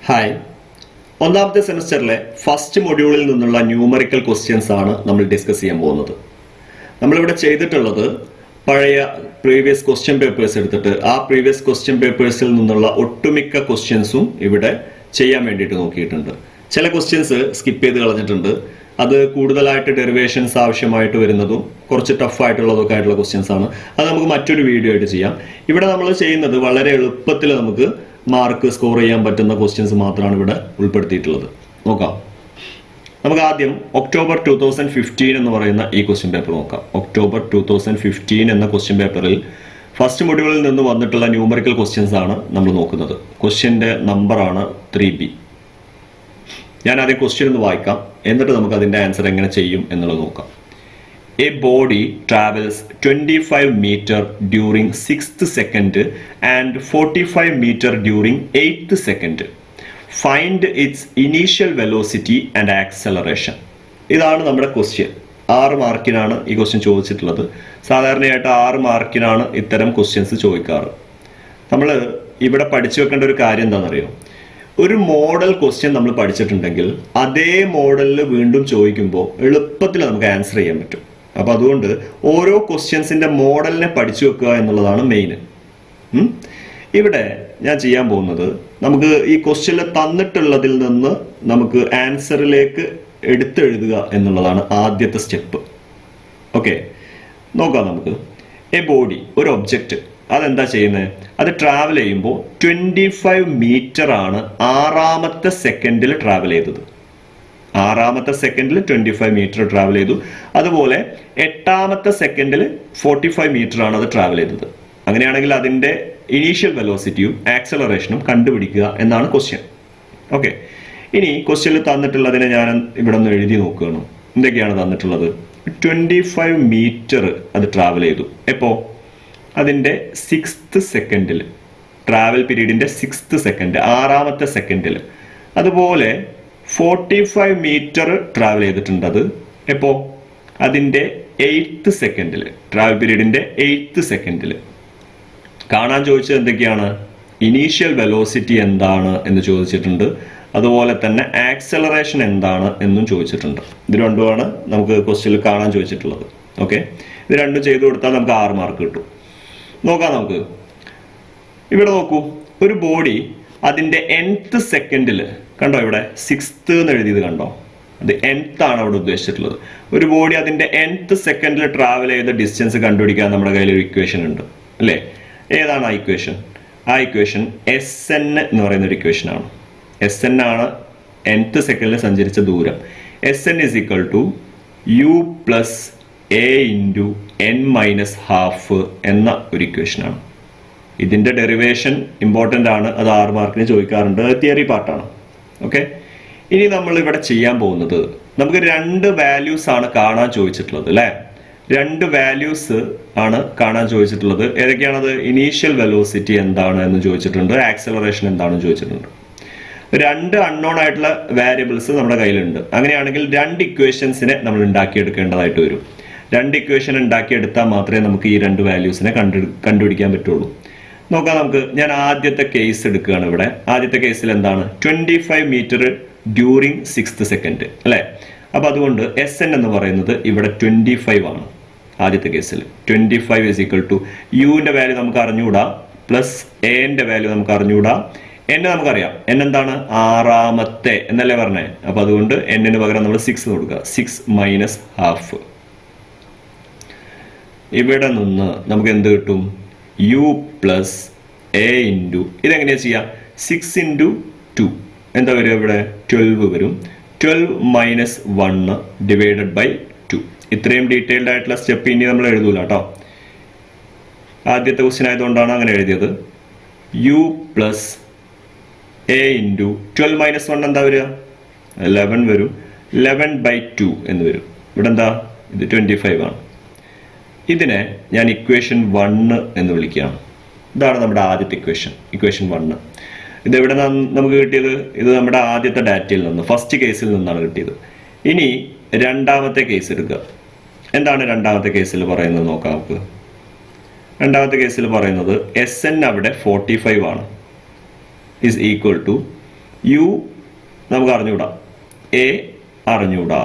Hi, ഒന്നാമത്തെ സെമിസ്റ്ററിലെ first മൊഡ്യൂളിൽ നിന്നുള്ള ന്യൂമറിക്കൽ ക്വസ്റ്റ്യൻസ് ആണ് നമ്മൾ ഡിസ്കസ് ചെയ്യാൻ പോകുന്നത്. നമ്മളിവിടെ ചെയ്തിട്ടുള്ളത് പഴയ പ്രീവിയസ് ക്വസ്റ്റ്യൻ പേപ്പേഴ്സ് എടുത്തിട്ട് ആ പ്രീവിയസ് ക്വസ്റ്റ്യൻ പേപ്പേഴ്സിൽ നിന്നുള്ള ഒട്ടുമിക്ക ക്വസ്റ്റ്യൻസും ഇവിടെ ചെയ്യാൻ വേണ്ടിയിട്ട് നോക്കിയിട്ടുണ്ട്. ചില ക്വസ്റ്റ്യൻസ് സ്കിപ്പ് ചെയ്ത് കളഞ്ഞിട്ടുണ്ട്. അത് കൂടുതലായിട്ട് ഡെറിവേഷൻസ് ആവശ്യമായിട്ട് വരുന്നതും കുറച്ച് ടഫ് ആയിട്ടുള്ളതൊക്കെ ആയിട്ടുള്ള ക്വസ്റ്റ്യൻസ് ആണ്. അത് നമുക്ക് മറ്റൊരു വീഡിയോ ആയിട്ട് ചെയ്യാം. ഇവിടെ നമ്മൾ ചെയ്യുന്നത് വളരെ എളുപ്പത്തിൽ നമുക്ക് മാർക്ക് സ്കോർ ചെയ്യാൻ പറ്റുന്ന ക്വസ്റ്റ്യൻസ് മാത്രമാണ് ഇവിടെ ഉൾപ്പെടുത്തിയിട്ടുള്ളത്. നോക്കാം. നമുക്ക് ആദ്യം ഒക്ടോബർ 2015 എന്ന് പറയുന്ന ഈ ക്വസ്റ്റ്യൻ പേപ്പർ നോക്കാം. ഒക്ടോബർ 2015 എന്ന ക്വസ്റ്റ്യൻ പേപ്പറിൽ ഫസ്റ്റ് മൊഡ്യൂളിൽ നിന്ന് വന്നിട്ടുള്ള ന്യൂമറിക്കൽ ക്വസ്റ്റ്യൻസ് ആണ് നമ്മൾ നോക്കുന്നത്. ക്വസ്റ്റ്യൻ്റെ നമ്പറാണ് 3B. ഞാൻ ആദ്യം ക്വസ്റ്റ്യൻ ഒന്ന് വായിക്കാം, എന്നിട്ട് നമുക്ക് അതിൻ്റെ ആൻസർ എങ്ങനെ ചെയ്യും എന്നുള്ളത് നോക്കാം. A body travels 25 meter during 6th second and 45 meter during 8th second. Find its initial velocity and acceleration. ഇതാണ് നമ്മുടെ ക്വസ്റ്റ്യൻ. 6 മാർക്കിനാണ് ഈ ക്വസ്റ്റ്യൻ ചോദിച്ചിട്ടുള്ളത്. സാധാരണയായിട്ട് 6 മാർക്കിനാണ് ഇത്തരം ക്വസ്റ്റ്യൻസ് ചോദിക്കാറ്. നമ്മൾ ഇവിടെ പഠിച്ചു വെക്കേണ്ട ഒരു കാര്യം എന്താണെന്നറിയോ? ഒരു മോഡൽ ക്വസ്റ്റ്യൻ നമ്മൾ പഠിച്ചിട്ടുണ്ടെങ്കിൽ അതേ മോഡലിൽ വീണ്ടും ചോദിക്കുമ്പോൾ എളുപ്പത്തിൽ നമുക്ക് ആൻസർ ചെയ്യാൻ പറ്റും. അപ്പം അതുകൊണ്ട് ഓരോ ക്വസ്റ്റ്യൻസിൻ്റെ മോഡലിനെ പഠിച്ചു വെക്കുക എന്നുള്ളതാണ് മെയിൻ. ഇവിടെ ഞാൻ ചെയ്യാൻ പോകുന്നത്, നമുക്ക് ഈ ക്വസ്റ്റ്യനിൽ തന്നിട്ടുള്ളതിൽ നിന്ന് നമുക്ക് ആൻസറിലേക്ക് എടുത്തെഴുതുക എന്നുള്ളതാണ് ആദ്യത്തെ സ്റ്റെപ്പ്. ഓക്കെ, നോക്കാം നമുക്ക്. എ ബോഡി, ഒരു ഒബ്ജക്റ്റ്, അതെന്താ ചെയ്യുന്നത്? അത് ട്രാവൽ ചെയ്യുമ്പോൾ 25 മീറ്റർ ആണ് 6ാമത്തെ സെക്കൻഡിൽ ട്രാവൽ ചെയ്തത്. 6ാമത്തെ സെക്കൻഡിൽ 25 മീറ്റർ ട്രാവൽ ചെയ്തു. അതുപോലെ 8ാമത്തെ സെക്കൻഡിൽ 45 മീറ്റർ ആണ് അത് ട്രാവൽ ചെയ്തത്. അങ്ങനെയാണെങ്കിൽ അതിൻ്റെ ഇനീഷ്യൽ വെലോസിറ്റിയും ആക്സലറേഷനും കണ്ടുപിടിക്കുക എന്നാണ് ക്വസ്റ്റ്യൻ. ഓക്കെ, ഇനി ക്വസ്റ്റ്യനിൽ തന്നിട്ടുള്ളതിനെ ഞാൻ ഇവിടെ ഒന്ന് എഴുതി നോക്കുകയാണ്. എന്തൊക്കെയാണ് തന്നിട്ടുള്ളത്? 25 മീറ്റർ അത് ട്രാവൽ ചെയ്തു. എപ്പോൾ? അതിൻ്റെ 6th സെക്കൻഡിൽ, ട്രാവൽ പീരീഡിൻ്റെ 6th സെക്കൻഡ്, 6ാമത്തെ സെക്കൻഡിൽ. അതുപോലെ 45 മീറ്റർ ട്രാവൽ ചെയ്തിട്ടുണ്ട്. അത് എപ്പോൾ? അതിൻ്റെ 8th സെക്കൻഡിൽ, ട്രാവൽ പീരീഡിൻ്റെ 8th സെക്കൻഡിൽ. കാണാൻ ചോദിച്ചത് എന്തൊക്കെയാണ്? ഇനീഷ്യൽ വെലോസിറ്റി എന്താണ് എന്ന് ചോദിച്ചിട്ടുണ്ട്. അതുപോലെ തന്നെ ആക്സലറേഷൻ എന്താണ് എന്നും ചോദിച്ചിട്ടുണ്ട്. ഇത് രണ്ടുമാണ് നമുക്ക് ക്വസ്റ്റ്യനിൽ കാണാൻ ചോദിച്ചിട്ടുള്ളത്. ഓക്കെ, ഇത് രണ്ടും ചെയ്തു കൊടുത്താൽ നമുക്ക് 6 മാർക്ക് കിട്ടും. നോക്കാം നമുക്ക്. ഇവിടെ നോക്കൂ, ഒരു ബോഡി അതിൻ്റെ 10th സെക്കൻഡിൽ, കണ്ടോ ഇവിടെ 6th എന്ന് എഴുതിയത് കണ്ടോ? അത് 10th ആണ് അവിടെ ഉദ്ദേശിച്ചിട്ടുള്ളത്. ഒരു ബോഡി അതിൻ്റെ 10th സെക്കൻഡിൽ ട്രാവൽ ചെയ്ത ഡിസ്റ്റൻസ് കണ്ടുപിടിക്കാൻ നമ്മുടെ കയ്യിൽ ഒരു ഇക്വേഷൻ ഉണ്ട്, അല്ലേ? ഏതാണ് ആ ഇക്വേഷൻ? ആ ഇക്വേഷൻ SN എന്ന് പറയുന്ന ഒരു ഇക്വേഷൻ ആണ്. SN ആണ് 10th സെക്കൻഡിൽ സഞ്ചരിച്ച ദൂരം. SN is equal to U plus A into N minus half എന്ന ഒരു ഇക്വേഷനാണ്. ഇതിൻ്റെ ഡെറിവേഷൻ ഇമ്പോർട്ടൻ്റ് ആണ്. അത് 6 മാർക്കിന് ചോദിക്കാറുണ്ട്. തിയറി പാർട്ടാണ്. ഓക്കെ, ഇനി നമ്മൾ ഇവിടെ ചെയ്യാൻ പോകുന്നത്, നമുക്ക് 2 വാല്യൂസ് ആണ് കാണാൻ ചോദിച്ചിട്ടുള്ളത്, അല്ലേ? 2 വാല്യൂസ് ആണ് കാണാൻ ചോദിച്ചിട്ടുള്ളത്. ഏതൊക്കെയാണത്? ഇനീഷ്യൽ വെലോസിറ്റി എന്താണ് എന്ന് ചോദിച്ചിട്ടുണ്ട്, ആക്സലറേഷൻ എന്താണെന്ന് ചോദിച്ചിട്ടുണ്ട്. 2 അൺനോൺ ആയിട്ടുള്ള വാരിയബിൾസ് നമ്മുടെ കയ്യിലുണ്ട്. അങ്ങനെയാണെങ്കിൽ 2 ഇക്വേഷൻസിനെ നമ്മൾ ഉണ്ടാക്കിയെടുക്കേണ്ടതായിട്ട് വരും. 2 ഇക്വേഷൻ ഉണ്ടാക്കിയെടുത്താൽ മാത്രമേ നമുക്ക് ഈ 2 വാല്യൂസിനെ കണ്ടുപിടിക്കാൻ പറ്റുള്ളൂ. നോക്കാം നമുക്ക്. ഞാൻ ആദ്യത്തെ കേസ് എടുക്കുകയാണ്. ഇവിടെ ആദ്യത്തെ കേസിൽ എന്താണ്? 25 മീറ്റർ ഡ്യൂറിങ് 6th സെക്കൻഡ്, അല്ലേ? അപ്പോൾ അതുകൊണ്ട് SN എന്ന് പറയുന്നത് ഇവിടെ 25 ആണ്. ആദ്യത്തെ കേസിൽ 25 is equal to യുവിൻ്റെ വാല്യൂ നമുക്ക് അറിഞ്ഞുകൂടാ, പ്ലസ് എൻ്റെ വാല്യൂ നമുക്ക് അറിഞ്ഞുകൂടാ, എന്നെ നമുക്കറിയാം. N എന്താണ്? 6ാമത്തെ എന്നല്ലേ പറഞ്ഞേ? അപ്പോൾ അതുകൊണ്ട് N പകരം നമ്മൾ 6 കൊടുക്കുക. 6 മൈനസ് ഹാഫ്. ഇവിടെ നിന്ന് നമുക്ക് എന്ത് കിട്ടും? U പ്ലസ് A ഇൻറ്റു, ഇതെങ്ങനെയാണ് ചെയ്യുക? 6 ഇൻറ്റു 2 എന്താ വരിക? ഇവിടെ 12 വരും. 12 മൈനസ് 1 ഡിവൈഡഡ് ബൈ 2. ഇത്രയും ഡീറ്റെയിൽഡ് ആയിട്ടുള്ള സ്റ്റെപ്പ് ഇനി നമ്മൾ എഴുതൂല കേട്ടോ. ആദ്യത്തെ ക്വസ്റ്റ്യൻ ആയതുകൊണ്ടാണ് അങ്ങനെ എഴുതിയത്. U plus A into 12 minus 1 എന്താ വരിക? 11 വരും. 11 ബൈ 2 എന്ന് വരും. ഇവിടെ എന്താ? ഇത് 25 ആണ്. ഇതിനെ ഞാൻ ഇക്വേഷൻ 1 എന്ന് വിളിക്കുകയാണ്. ഇതാണ് നമ്മുടെ ആദ്യത്തെ ഇക്വേഷൻ 1. ഇതെവിടെ നമുക്ക് കിട്ടിയത്? ഇത് നമ്മുടെ ആദ്യത്തെ ഡാറ്റയിൽ നിന്ന്, ഫസ്റ്റ് കേസിൽ നിന്നാണ് കിട്ടിയത്. ഇനി രണ്ടാമത്തെ കേസ് എടുക്കുക. എന്താണ് രണ്ടാമത്തെ കേസിൽ പറയുന്നത് നോക്കാം നമുക്ക്. രണ്ടാമത്തെ കേസിൽ പറയുന്നത് SN അവിടെ 45 ആണ്, is equal to യു നമുക്ക് അറിഞ്ഞൂടാ, എ അറിഞ്ഞൂടാ.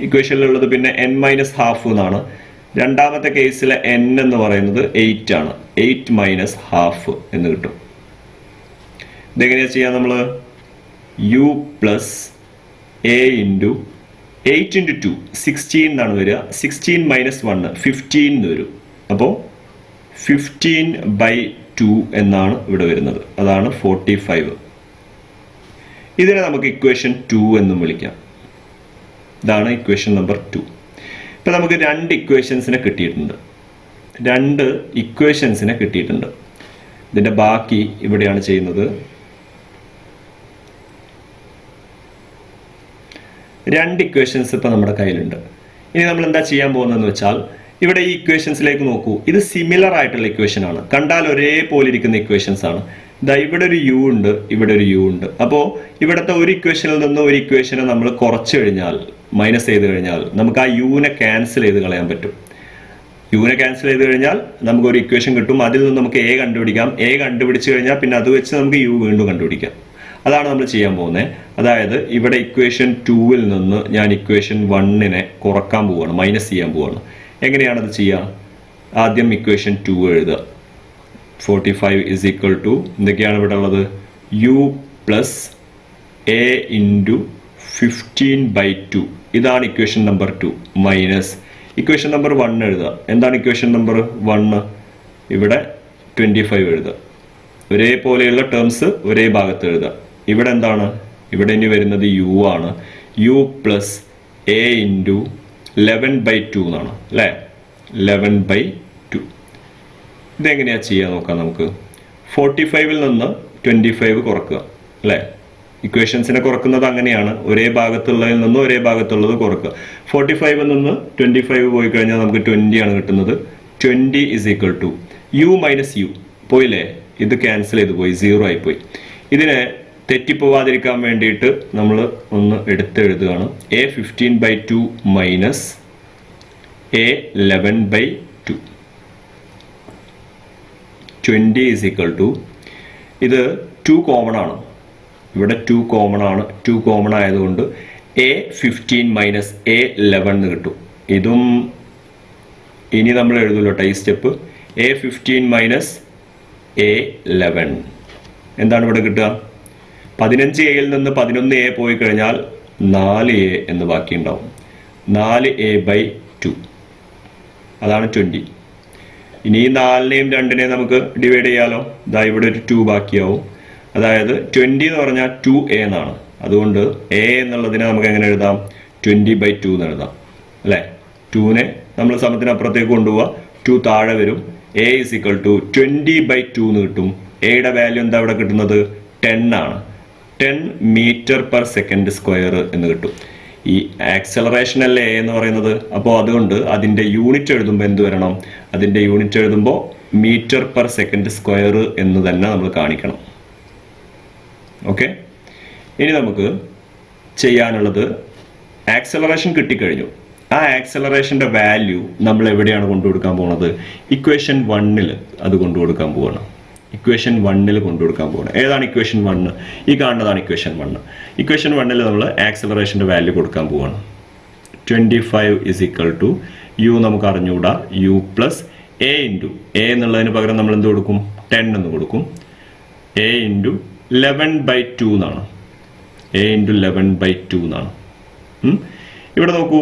ഇക്വേഷനിലുള്ളത് പിന്നെ n-12 എന്നാണ്. രണ്ടാമത്തെ കേസിലെ n എന്ന് പറയുന്നത് 8 ആണ്. 8 - ½ എന്ന് കിട്ടും. ഇതെങ്ങനെയാ ചെയ്യാം നമ്മൾ? u പ്ലസ് a ഇൻറ്റു 8 × 2 16 എന്നാണ് വരിക. 16 - 1 15 എന്ന് വരും. അപ്പോൾ 15/2 എന്നാണ് ഇവിടെ വരുന്നത്. അതാണ് 45. ഇതിനെ നമുക്ക് ഇക്വേഷൻ 2 എന്നും വിളിക്കാം. ഇതാണ് ഇക്വേഷൻ നമ്പർ 2. ഇപ്പം നമുക്ക് 2 ഇക്വേഷൻസിനെ കിട്ടിയിട്ടുണ്ട്. 2 ഇക്വേഷൻസിനെ കിട്ടിയിട്ടുണ്ട്. ഇതിൻ്റെ ബാക്കി ഇവിടെയാണ് ചെയ്യുന്നത്. 2 ഇക്വേഷൻസ് ഇപ്പം നമ്മുടെ കയ്യിലുണ്ട്. ഇനി നമ്മൾ എന്താ ചെയ്യാൻ പോകുന്നതെന്ന് വെച്ചാൽ, ഇവിടെ ഈ ഇക്വേഷൻസിലേക്ക് നോക്കൂ. ഇത് സിമിലർ ആയിട്ടുള്ള ഇക്വേഷൻ ആണ്. കണ്ടാൽ ഒരേപോലെ ഇരിക്കുന്ന ഇക്വേഷൻസ് ആണ്. ഇതാ ഇവിടെ ഒരു യു ഉണ്ട്, ഇവിടെ ഒരു യു ഉണ്ട്. അപ്പോൾ ഇവിടുത്തെ ഒരു ഇക്വേഷനിൽ നിന്ന് ഒരു ഇക്വേഷനെ നമ്മൾ കുറച്ച് കഴിഞ്ഞാൽ, മൈനസ് ചെയ്ത് കഴിഞ്ഞാൽ, നമുക്ക് ആ യുവിനെ ക്യാൻസൽ ചെയ്ത് കളയാൻ പറ്റും. യുവിനെ ക്യാൻസൽ ചെയ്ത് കഴിഞ്ഞാൽ നമുക്ക് ഒരു ഇക്വേഷൻ കിട്ടും. അതിൽ നിന്ന് നമുക്ക് എ കണ്ടുപിടിക്കാം. എ കണ്ടുപിടിച്ച് കഴിഞ്ഞാൽ പിന്നെ അത് വെച്ച് നമുക്ക് യു വീണ്ടും കണ്ടുപിടിക്കാം. അതാണ് നമ്മൾ ചെയ്യാൻ പോകുന്നത്. അതായത് ഇവിടെ ഇക്വേഷൻ 2-ൽ നിന്ന് ഞാൻ ഇക്വേഷൻ 1-നെ കുറക്കാൻ പോവുകയാണ്, മൈനസ് ചെയ്യാൻ പോവുകയാണ്. എങ്ങനെയാണത് ചെയ്യുക? ആദ്യം ഇക്വേഷൻ 2 എഴുതുക. 45 = എന്തൊക്കെയാണ് ഇവിടെ ഉള്ളത്? u plus a into 15/2. ഇതാണ് equation number 2 minus equation number 1 എഴുതുക. എന്താണ് ഇക്വേഷൻ നമ്പർ 1? ഇവിടെ 25 എഴുതുക. ഒരേപോലെയുള്ള ടേംസ് ഒരേ ഭാഗത്ത് എഴുതുക. ഇവിടെ എന്താണ്? ഇവിടെ ഇനി വരുന്നത് u ആണ്. u പ്ലസ് a ഇൻറ്റു 11/2 എന്നാണ് അല്ലേ? 11/2. ഇതെങ്ങനെയാ ചെയ്യുക നോക്കാം നമുക്ക്. 45-ൽ നിന്ന് 25 കുറക്കുക അല്ലേ? ഇക്വേഷൻസിനെ കുറക്കുന്നത് അങ്ങനെയാണ്. ഒരേ ഭാഗത്തുള്ളതിൽ നിന്ന് ഒരേ ഭാഗത്തുള്ളത് കുറക്കുക. 45-ൽ നിന്ന് 25 പോയി കഴിഞ്ഞാൽ നമുക്ക് 20 ആണ് കിട്ടുന്നത്. 20 = u - u പോയില്ലേ? ഇത് ക്യാൻസൽ ചെയ്ത് പോയി, 0 ആയിപ്പോയി. ഇതിനെ തെറ്റിപ്പോവാതിരിക്കാൻ വേണ്ടിയിട്ട് നമ്മൾ ഒന്ന് എടുത്തെഴുതുകയാണ്. a 15/2 minus a 11/2. 20 = ഇത് 2 കോമൺ ആണ്. ഇവിടെ 2 കോമൺ ആണ്. 2 കോമൺ ആയതുകൊണ്ട് a 15 - a 11 എന്ന് കിട്ടും. ഇതും ഇനി നമ്മൾ എഴുതുമല്ലോ ഈ സ്റ്റെപ്പ്. a 15 - a 11 എന്താണ് ഇവിടെ കിട്ടുക? 15a-ൽ നിന്ന് 11a പോയി കഴിഞ്ഞാൽ 4a എന്ന് ബാക്കി ഉണ്ടാവും. 4a/2 അതാണ് 20. ഇനി ഈ 4-നെയും 2-നെയും നമുക്ക് ഡിവൈഡ് ചെയ്യാലോ. ഇതാ ഇവിടെ ഒരു 2 ബാക്കിയാവും. അതായത് 20 എന്ന് പറഞ്ഞാൽ 2a എന്നാണ്. അതുകൊണ്ട് a എന്നുള്ളതിനെ നമുക്ക് എങ്ങനെ എഴുതാം? 20/2 എന്ന് എഴുതാം അല്ലേ? 2-നെ നമ്മൾ സമത്തിനപ്പുറത്തേക്ക് കൊണ്ടുപോവുക. 2 താഴെ വരും. a = 20/2 എന്ന് കിട്ടും. എയുടെ വാല്യൂ എന്താ ഇവിടെ കിട്ടുന്നത്? 10 ആണ്. 10 m/s² എന്ന് കിട്ടും. ഈ ആക്സലറേഷൻ അല്ലേ a എന്ന് പറയുന്നത്. അപ്പോൾ അതുകൊണ്ട് അതിൻ്റെ യൂണിറ്റ് എഴുതുമ്പോൾ എന്ത് വരണം? അതിൻ്റെ യൂണിറ്റ് എഴുതുമ്പോൾ m/s² എന്ന് തന്നെ നമ്മൾ കാണിക്കണം. ഓക്കെ. ഇനി നമുക്ക് ചെയ്യാനുള്ളത്, ആക്സലറേഷൻ കിട്ടിക്കഴിഞ്ഞു. ആ ആക്സലറേഷൻ്റെ വാല്യൂ നമ്മൾ എവിടെയാണ് കൊണ്ടുകൊടുക്കാൻ പോകുന്നത്? ഇക്വേഷൻ 1-ൽ അത് കൊണ്ടുകൊടുക്കാൻ പോവുകയാണ്. ഇക്വേഷൻ 1-ൽ കൊണ്ടുകൊടുക്കാൻ പോകണം. ഏതാണ് ഇക്വേഷൻ 1? ഈ കാണുന്നതാണ് ഇക്വേഷൻ 1. ഇക്വേഷൻ 1-ൽ നമ്മൾ ആക്സലറേഷൻ്റെ വാല്യൂ കൊടുക്കാൻ പോവുകയാണ്. 25 = u നമുക്ക് അറിഞ്ഞുകൂടാ. u plus a into a എന്നുള്ളതിന് പകരം നമ്മൾ എന്ത് കൊടുക്കും? 10 എന്ന് കൊടുക്കും. a ഇൻറ്റു 11/2 എന്നാണ്. a ഇൻറ്റു 11/2 എന്നാണ്. ഇവിടെ നോക്കൂ,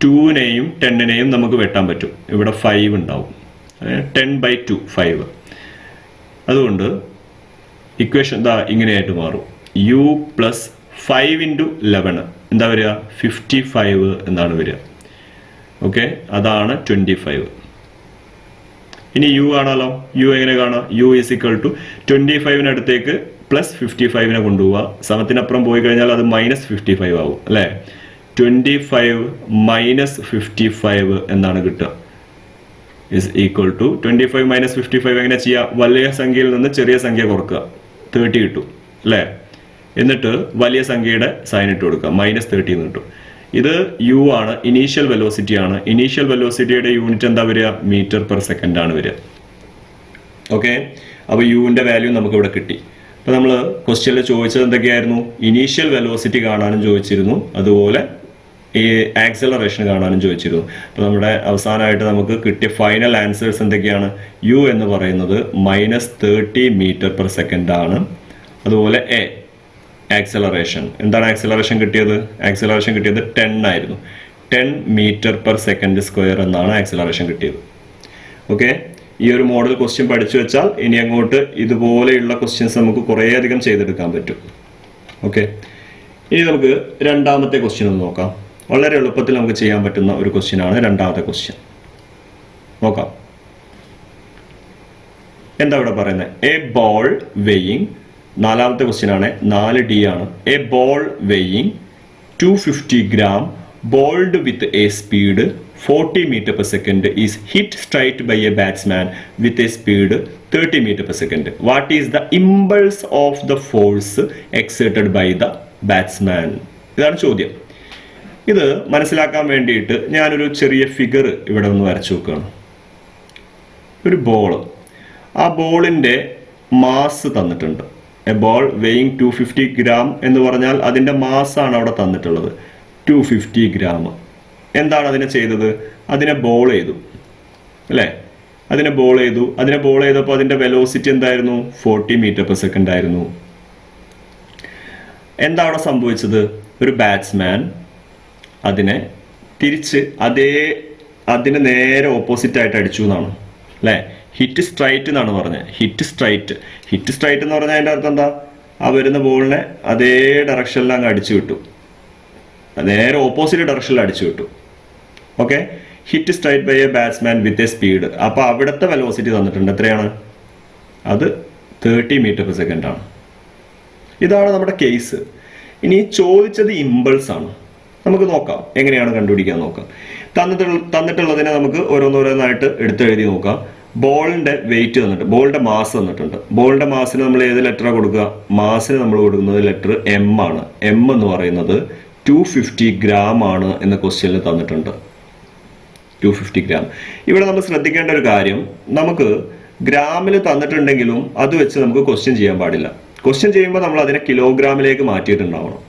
2-നെയും 10-നെയും നമുക്ക് വെട്ടാൻ പറ്റും. ഇവിടെ 5 ഉണ്ടാവും. 10/2 5. അതുകൊണ്ട് ഇക്വേഷൻ എന്താ ഇങ്ങനെയായിട്ട് മാറും. u പ്ലസ് 5 ഇൻറ്റു 11 എന്താ വരിക? 55 എന്നാണ് വരിക. ഓക്കെ, അതാണ് 25. ഇനി u ആണല്ലോ. u എങ്ങനെ കാണാം? u = 25-നടുത്തേക്ക് പ്ലസ് 55-നെ കൊണ്ടുപോവുക. സമത്തിനപ്പുറം പോയി കഴിഞ്ഞാൽ അത് -55 ആവും അല്ലേ? 25 - 55 എന്നാണ് കിട്ടുക. is equal to 25 - 55 എങ്ങനെ ചെയ്യാം? വലിയ സംഖ്യയിൽ നിന്ന് ചെറിയ സംഖ്യ കുറക്കുക. 30 കിട്ടും അല്ലേ? എന്നിട്ട് വലിയ സംഖ്യയുടെ സൈൻ ഇട്ട് കൊടുക്കുക. -30 എന്ന് കിട്ടും. ഇത് u ആണ്, ഇനീഷ്യൽ വെലോസിറ്റി ആണ്. ഇനീഷ്യൽ വെലോസിറ്റിയുടെ യൂണിറ്റ് എന്താ വരിക? m/s ആണ് വരിക. ഓക്കെ, അപ്പോൾ യുവിൻ്റെ വാല്യൂ നമുക്ക് ഇവിടെ കിട്ടി. അപ്പോൾ നമ്മൾ ക്വസ്റ്റ്യനിൽ ചോദിച്ചത് എന്തൊക്കെയായിരുന്നു? ഇനീഷ്യൽ വെലോസിറ്റി കാണാനും ചോദിച്ചിരുന്നു, അതുപോലെ ഈ ആക്സലറേഷൻ കാണാനും ചോദിച്ചിരുന്നു. അപ്പോൾ നമ്മുടെ അവസാനമായിട്ട് നമുക്ക് കിട്ടിയ ഫൈനൽ ആൻസേഴ്സ് എന്തൊക്കെയാണ്? യു എന്ന് പറയുന്നത് -30 m/s ആണ്. അതുപോലെ എ ആക്സലറേഷൻ, എന്താണ് ആക്സലറേഷൻ കിട്ടിയത്? ആക്സലറേഷൻ കിട്ടിയത് 10 ആയിരുന്നു. 10 m/s² എന്നാണ് ആക്സലറേഷൻ കിട്ടിയത്. ഓക്കെ, ഈ ഒരു മോഡൽ ക്വസ്റ്റ്യൻ പഠിച്ചു വെച്ചാൽ ഇനി അങ്ങോട്ട് ഇതുപോലെയുള്ള ക്വസ്റ്റ്യൻസ് നമുക്ക് കുറേയധികം ചെയ്തെടുക്കാൻ പറ്റും. ഓക്കെ, ഇനി നമുക്ക് രണ്ടാമത്തെ ക്വസ്റ്റ്യൻ ഒന്ന് നോക്കാം. വളരെ എളുപ്പത്തിൽ നമുക്ക് ചെയ്യാൻ പറ്റുന്ന ഒരു ക്വസ്റ്റ്യൻ ആണ് രണ്ടാമത്തെ ക്വസ്റ്റ്യൻ. നോക്കാം എന്താ ഇവിടെ പറയുന്നത്? എ ബോൾ വെയിങ്, നാലാമത്തെ ക്വസ്റ്റ്യൻ ആണ്, 4D ആണ്. A ball weighing 250 gram bowled with a speed 40 m/s is hit straight by a batsman with a speed 30 m/s. What is the impulse of the force exerted by the batsman? ഇതാണ് ചോദ്യം. ഇത് മനസ്സിലാക്കാൻ വേണ്ടിയിട്ട് ഞാനൊരു ചെറിയ figure ഇവിടെ ഒന്ന് വരച്ചു നോക്കുകയാണ്. ഒരു ബോള്, ആ ബോളിൻ്റെ മാസ് തന്നിട്ടുണ്ട്. എ ബോൾ വെയിങ് 250 gram എന്ന് പറഞ്ഞാൽ അതിൻ്റെ മാസ്സാണ് അവിടെ തന്നിട്ടുള്ളത്, 250 gram. എന്താണ് അതിനെ ചെയ്തത്? അതിനെ ബോൾ ചെയ്തു അല്ലേ? അതിനെ ബോൾ ചെയ്തപ്പോൾ അതിൻ്റെ വെലോസിറ്റി എന്തായിരുന്നു? 40 m/s ആയിരുന്നു. എന്താ അവിടെ സംഭവിച്ചത്? ഒരു ബാറ്റ്സ്മാൻ അതിനെ തിരിച്ച് അതിന് നേരെ ഓപ്പോസിറ്റ് ആയിട്ട് അടിച്ചു എന്നാണ് അല്ലേ? ഹിറ്റ് സ്ട്രൈറ്റ് എന്നാണ് പറഞ്ഞത്. ഹിറ്റ് സ്ട്രൈറ്റ് എന്ന് പറഞ്ഞാൽ അതിൻ്റെ അർത്ഥം എന്താ? ആ വരുന്ന ബോളിനെ അതേ ഡയറക്ഷനിൽ അങ്ങ് അടിച്ചു വിട്ടു, നേരെ ഓപ്പോസിറ്റ് ഡയറക്ഷനിൽ അടിച്ചു വിട്ടു. Okay, hit straight by a batsman with a speed. അപ്പോൾ അവിടുത്തെ വെലോസിറ്റി തന്നിട്ടുണ്ട്, എത്രയാണ്? അത് 30 m/s ആണ്. ഇതാണ് നമ്മുടെ കേസ്. ഇനി ചോദിച്ചത് ഇമ്പൾസ് ആണ്. നമുക്ക് നോക്കാം എങ്ങനെയാണ് കണ്ടുപിടിക്കാൻ നോക്കാം. തന്നിട്ടുള്ളതിനെ നമുക്ക് ഓരോന്നോരോന്നായിട്ട് എടുത്തെഴുതി നോക്കാം. ബോളിന്റെ വെയിറ്റ് തന്നിട്ട്, ബോളിന്റെ മാസ് തന്നിട്ടുണ്ട്. ബോളിന്റെ മാസിന് നമ്മൾ ഏത് ലെറ്റർ കൊടുക്കുക? മാസിന് നമ്മൾ കൊടുക്കുന്നത് ലെറ്റർ എം ആണ്. എം എന്ന് പറയുന്നത് 250 gram ആണ് എന്ന ക്വസ്റ്റ്യനിൽ തന്നിട്ടുണ്ട്. 250 gram. ഇവിടെ നമ്മൾ ശ്രദ്ധിക്കേണ്ട ഒരു കാര്യം, നമുക്ക് ഗ്രാമിൽ തന്നിട്ടുണ്ടെങ്കിലും അത് വെച്ച് നമുക്ക് ക്വസ്റ്റ്യൻ ചെയ്യാൻ പാടില്ല. ക്വസ്റ്റ്യൻ ചെയ്യുമ്പോൾ നമ്മൾ അതിനെ കിലോഗ്രാമിലേക്ക് മാറ്റിയിട്ടുണ്ടാവണം.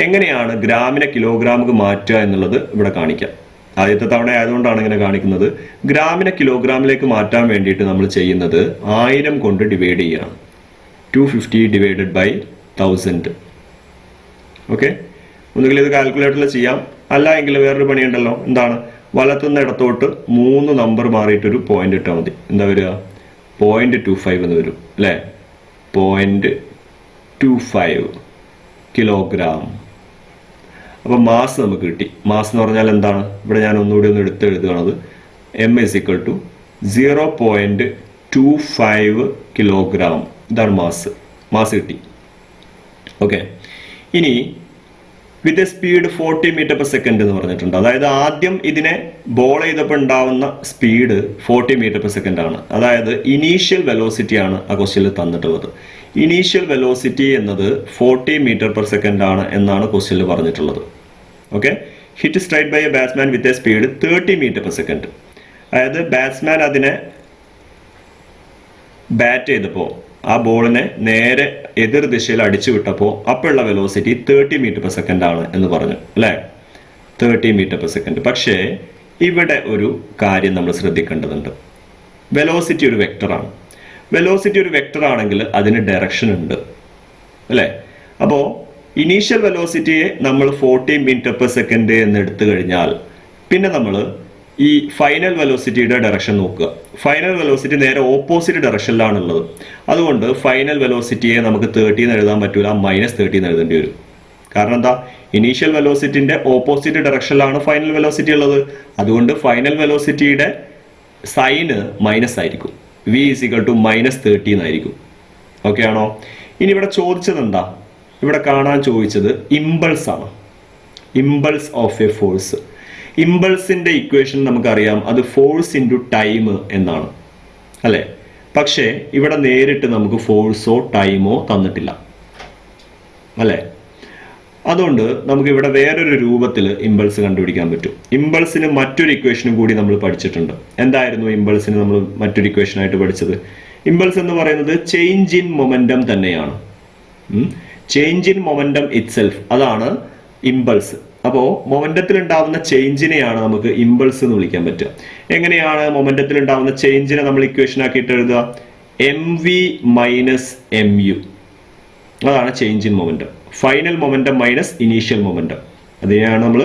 എങ്ങനെയാണ് ഗ്രാമിനെ കിലോഗ്രാമിലേക്ക് മാറ്റുക എന്നുള്ളത് ഇവിടെ കാണിക്കാം. ആദ്യത്തെ തവണ ആയതുകൊണ്ടാണ് ഇങ്ങനെ കാണിക്കുന്നത്. ഗ്രാമിനെ കിലോഗ്രാമിലേക്ക് മാറ്റാൻ വേണ്ടിയിട്ട് നമ്മൾ ചെയ്യുന്നത് 1000 കൊണ്ട് ഡിവൈഡ് ചെയ്യുകയാണ്. 250 ഡിവൈഡഡ് ബൈ 1000. ഓക്കെ, ഒന്നുകിൽ ഇത് കാൽക്കുലേറ്ററിൽ ചെയ്യാം, അല്ല എങ്കിൽ വേറൊരു പണിയുണ്ടല്ലോ. എന്താണ്? വലത്തുനിന്ന് ഇടത്തോട്ട് 3 നമ്പർ മാറിയിട്ടൊരു പോയിന്റ് ഇട്ടാൽ മതി. എന്താ വരിക? 0.25 എന്ന് വരും അല്ലേ? 0.25 കിലോഗ്രാം. അപ്പോൾ മാസ് നമുക്ക് കിട്ടി. മാസ് എന്ന് പറഞ്ഞാൽ എന്താണ്? ഇവിടെ ഞാൻ ഒന്നുകൂടി ഒന്ന് എഴുതുകയാണത്. M = 0.25 kilogram. ഇതാണ് മാസ് കിട്ടി. ഓക്കെ, ഇനി വിത്ത് എ സ്പീഡ് 40 m/s എന്ന് പറഞ്ഞിട്ടുണ്ട്. അതായത് ആദ്യം ഇതിനെ ബോൾ ചെയ്തപ്പോൾ ഉണ്ടാവുന്ന സ്പീഡ് 40 m/s ആണ്. അതായത് ഇനീഷ്യൽ വെലോസിറ്റി ആണ് ആ ക്വസ്റ്റ്യനിൽ തന്നിട്ടുള്ളത്. ഇനീഷ്യൽ വെലോസിറ്റി എന്നത് 40 m/s ആണ് എന്നാണ് ക്വസ്റ്റ്യനിൽ പറഞ്ഞിട്ടുള്ളത്. Okay, hit straight by a batsman with a speed 30 m/s. അതായത് ബാറ്റ്സ്മാൻ അതിനെ ബാറ്റ് ചെയ്തപ്പോൾ ആ ബോളിനെ നേരെ എതിർ ദിശയിൽ അടിച്ചു വിട്ടപ്പോൾ അപ്പോഴുള്ള വെലോസിറ്റി 30 m/s ആണ് എന്ന് പറഞ്ഞു അല്ലേ? 30 m/s. പക്ഷേ ഇവിടെ ഒരു കാര്യം നമ്മൾ ശ്രദ്ധിക്കേണ്ടതുണ്ട്. വെലോസിറ്റി ഒരു വെക്ടറാണ്. വെലോസിറ്റി ഒരു വെക്ടർ ആണെങ്കിൽ അതിന് ഡയറക്ഷൻ ഉണ്ട് അല്ലേ? അപ്പോൾ ഇനീഷ്യൽ വെലോസിറ്റിയെ നമ്മൾ 40 m/s എന്ന് എടുത്തു കഴിഞ്ഞാൽ പിന്നെ നമ്മൾ ഈ ഫൈനൽ വെലോസിറ്റിയുടെ ഡയറക്ഷൻ നോക്കുക. ഫൈനൽ വെലോസിറ്റി നേരെ ഓപ്പോസിറ്റ് ഡയറക്ഷനിലാണുള്ളത്. അതുകൊണ്ട് ഫൈനൽ വെലോസിറ്റിയെ നമുക്ക് 30 എന്ന് എഴുതാൻ പറ്റൂല, -30 എന്ന് എഴുതേണ്ടി വരും. കാരണം എന്താ? ഇനീഷ്യൽ വെലോസിറ്റിന്റെ ഓപ്പോസിറ്റ് ഡയറക്ഷനിലാണ് ഫൈനൽ വെലോസിറ്റി ഉള്ളത്. അതുകൊണ്ട് ഫൈനൽ വെലോസിറ്റിയുടെ സൈന് മൈനസ് ആയിരിക്കും. V = -30 എന്നായിരിക്കും. ഓക്കെ ആണോ? ഇനി ഇവിടെ ചോദിച്ചത് എന്താ? ഇവിടെ കാണാൻ ചോദിച്ചത് ഇമ്പൾസ് ആണ്. Impulse of a force. ഇമ്പൾസിന്റെ ഇക്വേഷൻ നമുക്കറിയാം, അത് ഫോഴ്സ് ഇൻറ്റു ടൈം എന്നാണ് അല്ലേ? പക്ഷേ ഇവിടെ നേരിട്ട് നമുക്ക് ഫോഴ്സോ ടൈമോ തന്നിട്ടില്ല അല്ലേ? അതുകൊണ്ട് നമുക്ക് ഇവിടെ വേറൊരു രൂപത്തിൽ ഇമ്പൾസ് കണ്ടുപിടിക്കാൻ പറ്റും. ഇമ്പൾസിന് മറ്റൊരു ഇക്വേഷനും കൂടി നമ്മൾ പഠിച്ചിട്ടുണ്ട്. എന്തായിരുന്നു ഇമ്പൾസിന് നമ്മൾ മറ്റൊരു ഇക്വേഷനായിട്ട് പഠിച്ചത്? ഇമ്പൾസ് എന്ന് പറയുന്നത് ചേഞ്ച് ഇൻ മൊമെന്റം തന്നെയാണ്. ചേഞ്ച് ഇൻ മൊമെന്റം ഇറ്റ്സെൽഫ് അതാണ് ഇമ്പൾസ്. അപ്പോൾ മൊമെന്റത്തിൽ ഉണ്ടാവുന്ന ചേഞ്ചിനെയാണ് നമുക്ക് ഇമ്പൾസ് എന്ന് വിളിക്കാൻ പറ്റുക. എങ്ങനെയാണ് മൊമെന്റത്തിൽ ഉണ്ടാവുന്ന ചേഞ്ചിനെ നമ്മൾ ഇക്വേഷൻ ആക്കിയിട്ട് എഴുതുക? M V minus M U, അതാണ് change in momentum. Final momentum minus initial momentum, അതിനെയാണ് നമ്മൾ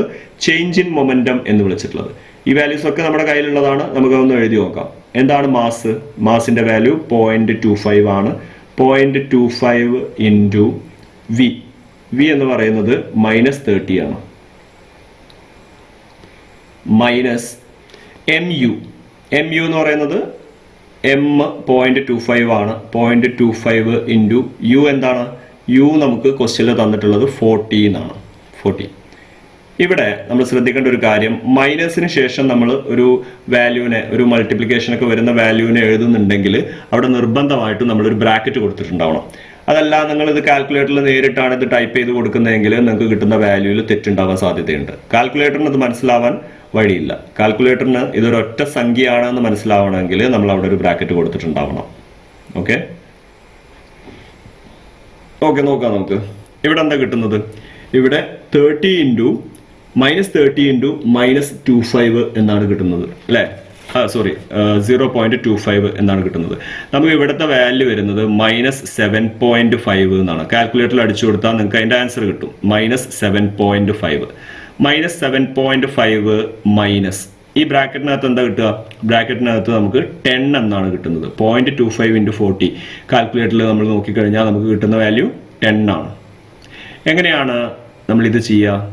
ചേഞ്ച് ഇൻ മൊമെന്റം എന്ന് വിളിച്ചിട്ടുള്ളത്. ഈ വാല്യൂസ് ഒക്കെ നമ്മുടെ കയ്യിലുള്ളതാണ്, നമുക്ക് ഒന്ന് എഴുതി നോക്കാം. എന്താണ് മാസ്? മാസിന്റെ വാല്യൂ 0.25 ആണ്. 0.25 ഇൻറ്റു വി, വി എന്ന് പറയുന്നത് -30 ആണ്, minus M U. M U എന്ന് പറയുന്നത് എം 0.25 ആണ്. 0.25 ഇൻറ്റു യു എന്താണ്? യു നമുക്ക് ക്വസ്റ്റ്യനിൽ തന്നിട്ടുള്ളത് 40 എന്നാണ്. 40. ഇവിടെ നമ്മൾ ശ്രദ്ധിക്കേണ്ട ഒരു കാര്യം, മൈനസിന് ശേഷം നമ്മൾ ഒരു വാല്യൂവിനെ, ഒരു മൾട്ടിപ്ലിക്കേഷൻ ഒക്കെ വരുന്ന വാല്യൂവിനെ എഴുതുന്നുണ്ടെങ്കിൽ അവിടെ നിർബന്ധമായിട്ടും നമ്മളൊരു ബ്രാക്കറ്റ് കൊടുത്തിട്ടുണ്ടാവണം. അതല്ല നിങ്ങൾ ഇത് കാൽക്കുലേറ്ററിൽ നേരിട്ടാണ് ഇത് ടൈപ്പ് ചെയ്ത് കൊടുക്കുന്നതെങ്കിൽ നിങ്ങൾക്ക് കിട്ടുന്ന വാല്യൂവിൽ തെറ്റുണ്ടാവാൻ സാധ്യതയുണ്ട്. കാൽക്കുലേറ്ററിന് ഇത് മനസ്സിലാവാൻ വഴിയില്ല. കാൽക്കുലേറ്ററിന് ഇതൊരൊറ്റ സംഖ്യയാണെന്ന് മനസ്സിലാവണമെങ്കിൽ നമ്മൾ അവിടെ ഒരു ബ്രാക്കറ്റ് കൊടുത്തിട്ടുണ്ടാവണം. ഓക്കെ ഓക്കെ നോക്കാം നമുക്ക്. ഇവിടെ എന്താ കിട്ടുന്നത്? ഇവിടെ 30 ഇൻറ്റു -30 ഇൻറ്റു -25 എന്നാണ് കിട്ടുന്നത് അല്ലേ? സോറി, 0.25 എന്നാണ് കിട്ടുന്നത്. നമുക്ക് ഇവിടുത്തെ വാല്യൂ വരുന്നത് -7.5 എന്നാണ്. കാൽക്കുലേറ്ററിൽ അടിച്ചു കൊടുത്താൽ നിങ്ങൾക്ക് അതിൻ്റെ ആൻസർ കിട്ടും. -7.5 -7.5 മൈനസ് ഈ ബ്രാക്കറ്റിനകത്ത് എന്താ കിട്ടുക? ബ്രാക്കറ്റിനകത്ത് നമുക്ക് 10 എന്നാണ് കിട്ടുന്നത്. 0.25 ഇൻറ്റു 40 കാൽക്കുലേറ്ററിൽ നമ്മൾ നോക്കിക്കഴിഞ്ഞാൽ നമുക്ക് കിട്ടുന്ന വാല്യൂ 10 ആണ്. എങ്ങനെയാണ് നമ്മളിത് ചെയ്യുക?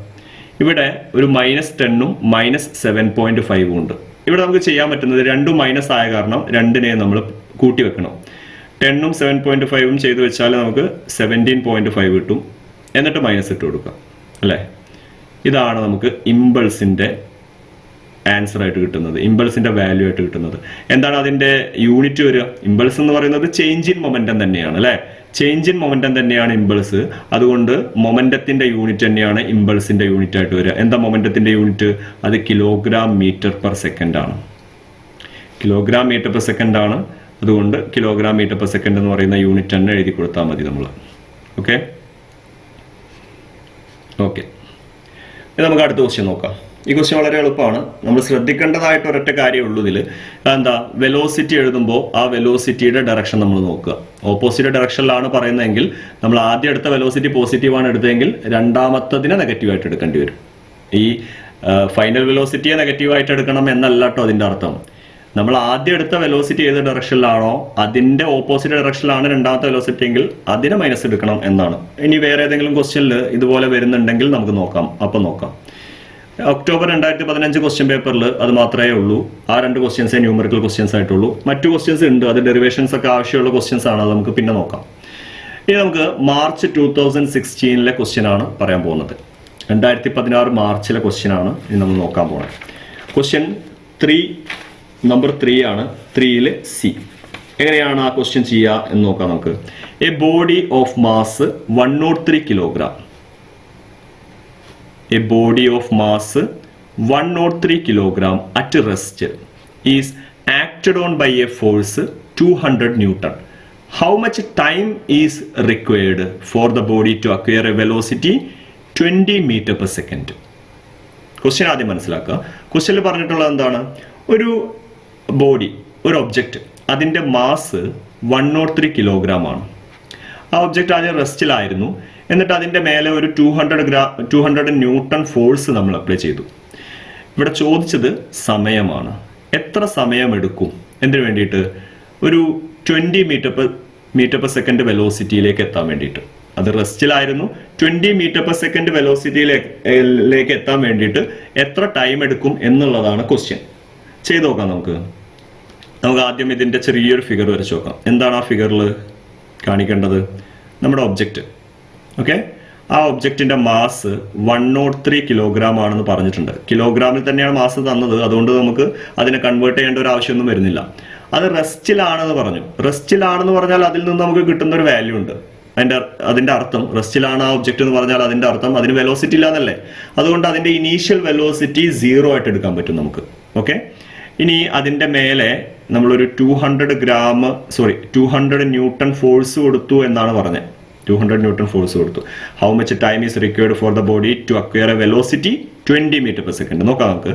ഇവിടെ ഒരു -10ഉം -7.5 ഉണ്ട്. ഇവിടെ നമുക്ക് ചെയ്യാൻ പറ്റുന്നത് രണ്ടും മൈനസ് ആയ കാരണം രണ്ടിനെ നമ്മൾ കൂട്ടി വെക്കണം. 10ഉം 7.5ഉം ചെയ്തു വെച്ചാൽ നമുക്ക് 17.5 കിട്ടും. എന്നിട്ട് മൈനസ് ഇട്ട് കൊടുക്കാം അല്ലേ? ഇതാണ് നമുക്ക് ഇമ്പൾസിന്റെ ആൻസർ ആയിട്ട് കിട്ടുന്നത്, ഇമ്പൾസിന്റെ വാല്യൂ ആയിട്ട് കിട്ടുന്നത്. എന്താണ് അതിന്റെ യൂണിറ്റ് വരിക? ഇമ്പൾസ് എന്ന് പറയുന്നത് ചേഞ്ച് ഇൻ മൊമെന്റം തന്നെയാണ് അല്ലേ? ചേഞ്ച് ഇൻ മൊമെന്റം തന്നെയാണ് ഇമ്പൾസ്. അതുകൊണ്ട് മൊമെന്റത്തിന്റെ യൂണിറ്റ് തന്നെയാണ് ഇമ്പൾസിന്റെ യൂണിറ്റ് ആയിട്ട് വരിക. എന്താ മൊമെന്റത്തിന്റെ യൂണിറ്റ്? അത് കിലോഗ്രാം മീറ്റർ പെർ സെക്കൻഡ് ആണ്. കിലോഗ്രാം മീറ്റർ പെർ സെക്കൻഡ് ആണ്. അതുകൊണ്ട് കിലോഗ്രാം മീറ്റർ പെർ സെക്കൻഡ് എന്ന് പറയുന്ന യൂണിറ്റ് തന്നെ എഴുതി കൊടുത്താൽ മതി നമ്മൾ. ഓക്കെ ഓക്കെ നമുക്ക് അടുത്ത ക്വസ്റ്റ്യൻ നോക്കാം. ഈ ക്വസ്റ്റ്യൻ വളരെ എളുപ്പമാണ്. നമ്മൾ ശ്രദ്ധിക്കേണ്ടതായിട്ട് ഒരൊറ്റ കാര്യമേ ഉള്ളൂ ഇതിൽ. എന്താ? വെലോസിറ്റി എഴുതുമ്പോൾ ആ വെലോസിറ്റിയുടെ ഡയറക്ഷൻ നമ്മൾ നോക്കുക. ഓപ്പോസിറ്റ് ഡയറക്ഷനിലാണ് പറയുന്നതെങ്കിൽ നമ്മൾ ആദ്യം എടുത്ത വെലോസിറ്റി പോസിറ്റീവാണ് എടുത്തതെങ്കിൽ രണ്ടാമത്തതിനെ നെഗറ്റീവായിട്ട് എടുക്കേണ്ടി വരും. ഈ ഫൈനൽ വെലോസിറ്റിയെ നെഗറ്റീവായിട്ട് എടുക്കണം എന്നല്ല കേട്ടോ അതിൻ്റെ അർത്ഥം. നമ്മൾ ആദ്യം എടുത്ത വെലോസിറ്റി ഏത് ഡയറക്ഷനിലാണോ അതിൻ്റെ ഓപ്പോസിറ്റ് ഡയറക്ഷനിലാണ് രണ്ടാമത്തെ വെലോസിറ്റി എങ്കിൽ അതിനെ മൈനസ് എടുക്കണം എന്നാണ്. ഇനി വേറെ ഏതെങ്കിലും ക്വസ്റ്റ്യനിൽ ഇതുപോലെ വരുന്നുണ്ടെങ്കിൽ നമുക്ക് നോക്കാം. അപ്പം നോക്കാം. ഒക്ടോബർ 2015 ക്വസ്റ്റ്യൻ പേപ്പറിൽ അത് മാത്രമേ ഉള്ളൂ. ആ 2 ക്വസ്റ്റ്യൻസേ ന്യൂമറിക്കൽ ക്വസ്റ്റ്യൻസ് ആയിട്ടുള്ളൂ. മറ്റു ക്വസ്റ്റ്യൻസ് ഉണ്ട്, അത് ഡെറിവേഷൻസ് ഒക്കെ ആവശ്യമുള്ള ക്വസ്റ്റ്യൻസ് ആണ്. അത് നമുക്ക് പിന്നെ നോക്കാം. ഇനി നമുക്ക് മാർച്ച് 2016 ക്വസ്റ്റ്യൻ ആണ് പറയാൻ പോകുന്നത്. 2016 മാർച്ചിലെ ക്വസ്റ്റ്യൻ ആണ് ഇനി നമ്മൾ നോക്കാൻ പോകുന്നത്. ക്വസ്റ്റ്യൻ 3 നമ്പർ 3 ആണ്. 3 സി. എങ്ങനെയാണ് ആ ക്വസ്റ്റ്യൻ ചെയ്യുക എന്ന് നോക്കാം നമുക്ക്. A body of mass 103 kilogram. A body of mass 103 kilogram at rest is acted on by a force 200 Newton. How much time is required for the body to acquire a velocity 20 meter per second? Question ആദ്യം മനസ്സിലാക്കുക. ക്വസ്റ്റ്യനിൽ പറഞ്ഞിട്ടുള്ളത് എന്താണ്? ഒരു body, ഒരു object, അതിൻ്റെ mass 103 kilogram ആണ്. ആ ഒബ്ജക്റ്റ് ആദ്യം റെസ്റ്റിലായിരുന്നു. എന്നിട്ട് അതിൻ്റെ മേലെ ഒരു 200 ന്യൂട്ടൺ ഫോഴ്സ് നമ്മൾ അപ്ലൈ ചെയ്തു. ഇവിടെ ചോദിച്ചത് സമയമാണ്. എത്ര സമയമെടുക്കും? എന്തിനു വേണ്ടിയിട്ട്? ഒരു 20 മീറ്റർ പെർ സെക്കൻഡ് വെലോസിറ്റിയിലേക്ക് എത്താൻ വേണ്ടിയിട്ട്. അത് റെസ്റ്റിലായിരുന്നു. 20 മീറ്റർ പെർ സെക്കൻഡ് വെലോസിറ്റിയിലേക്ക് എത്താൻ വേണ്ടിയിട്ട് എത്ര ടൈം എടുക്കും എന്നുള്ളതാണ് ക്വസ്റ്റ്യൻ. ചെയ്ത് നോക്കാം നമുക്ക്. ആദ്യം ഇതിൻ്റെ ചെറിയൊരു ഫിഗർ വരച്ച് നോക്കാം. എന്താണ് ആ ഫിഗറിൽ കാണിക്കേണ്ടത്? നമ്മുടെ ഒബ്ജക്റ്റ്. ഓക്കെ, ആ ഒബ്ജക്റ്റിന്റെ മാസ് 103 കിലോഗ്രാം ആണെന്ന് പറഞ്ഞിട്ടുണ്ട്. കിലോഗ്രാമിൽ തന്നെയാണ് മാസ് തന്നത്. അതുകൊണ്ട് നമുക്ക് അതിനെ കൺവേർട്ട് ചെയ്യേണ്ട ഒരു ആവശ്യമൊന്നും വരുന്നില്ല. അത് റെസ്റ്റിലാണെന്ന് പറഞ്ഞു. റെസ്റ്റിലാണെന്ന് പറഞ്ഞാൽ അതിൽ നിന്ന് നമുക്ക് കിട്ടുന്ന ഒരു വാല്യൂ ഉണ്ട്. അതിന്റെ അർത്ഥം റെസ്റ്റിലാണ് ആ ഒബ്ജക്റ്റ് എന്ന് പറഞ്ഞാൽ അതിന്റെ അർത്ഥം അതിന് വെലോസിറ്റി ഇല്ലാന്നല്ലേ. അതുകൊണ്ട് അതിന്റെ ഇനീഷ്യൽ വെലോസിറ്റി 0 ആയിട്ട് എടുക്കാൻ പറ്റും നമുക്ക്. ഓക്കെ, ഇനി അതിന്റെ മേലെ നമ്മളൊരു 200 ന്യൂട്ടൺ ഫോഴ്സ് കൊടുത്തു എന്നാണ് പറഞ്ഞത്. 200 ന്യൂട്ടൺ ഫോഴ്സ് കൊടുത്തു. How much time is required for the body to acquire a velocity 20 metre per second. നോക്കാം നമുക്ക്.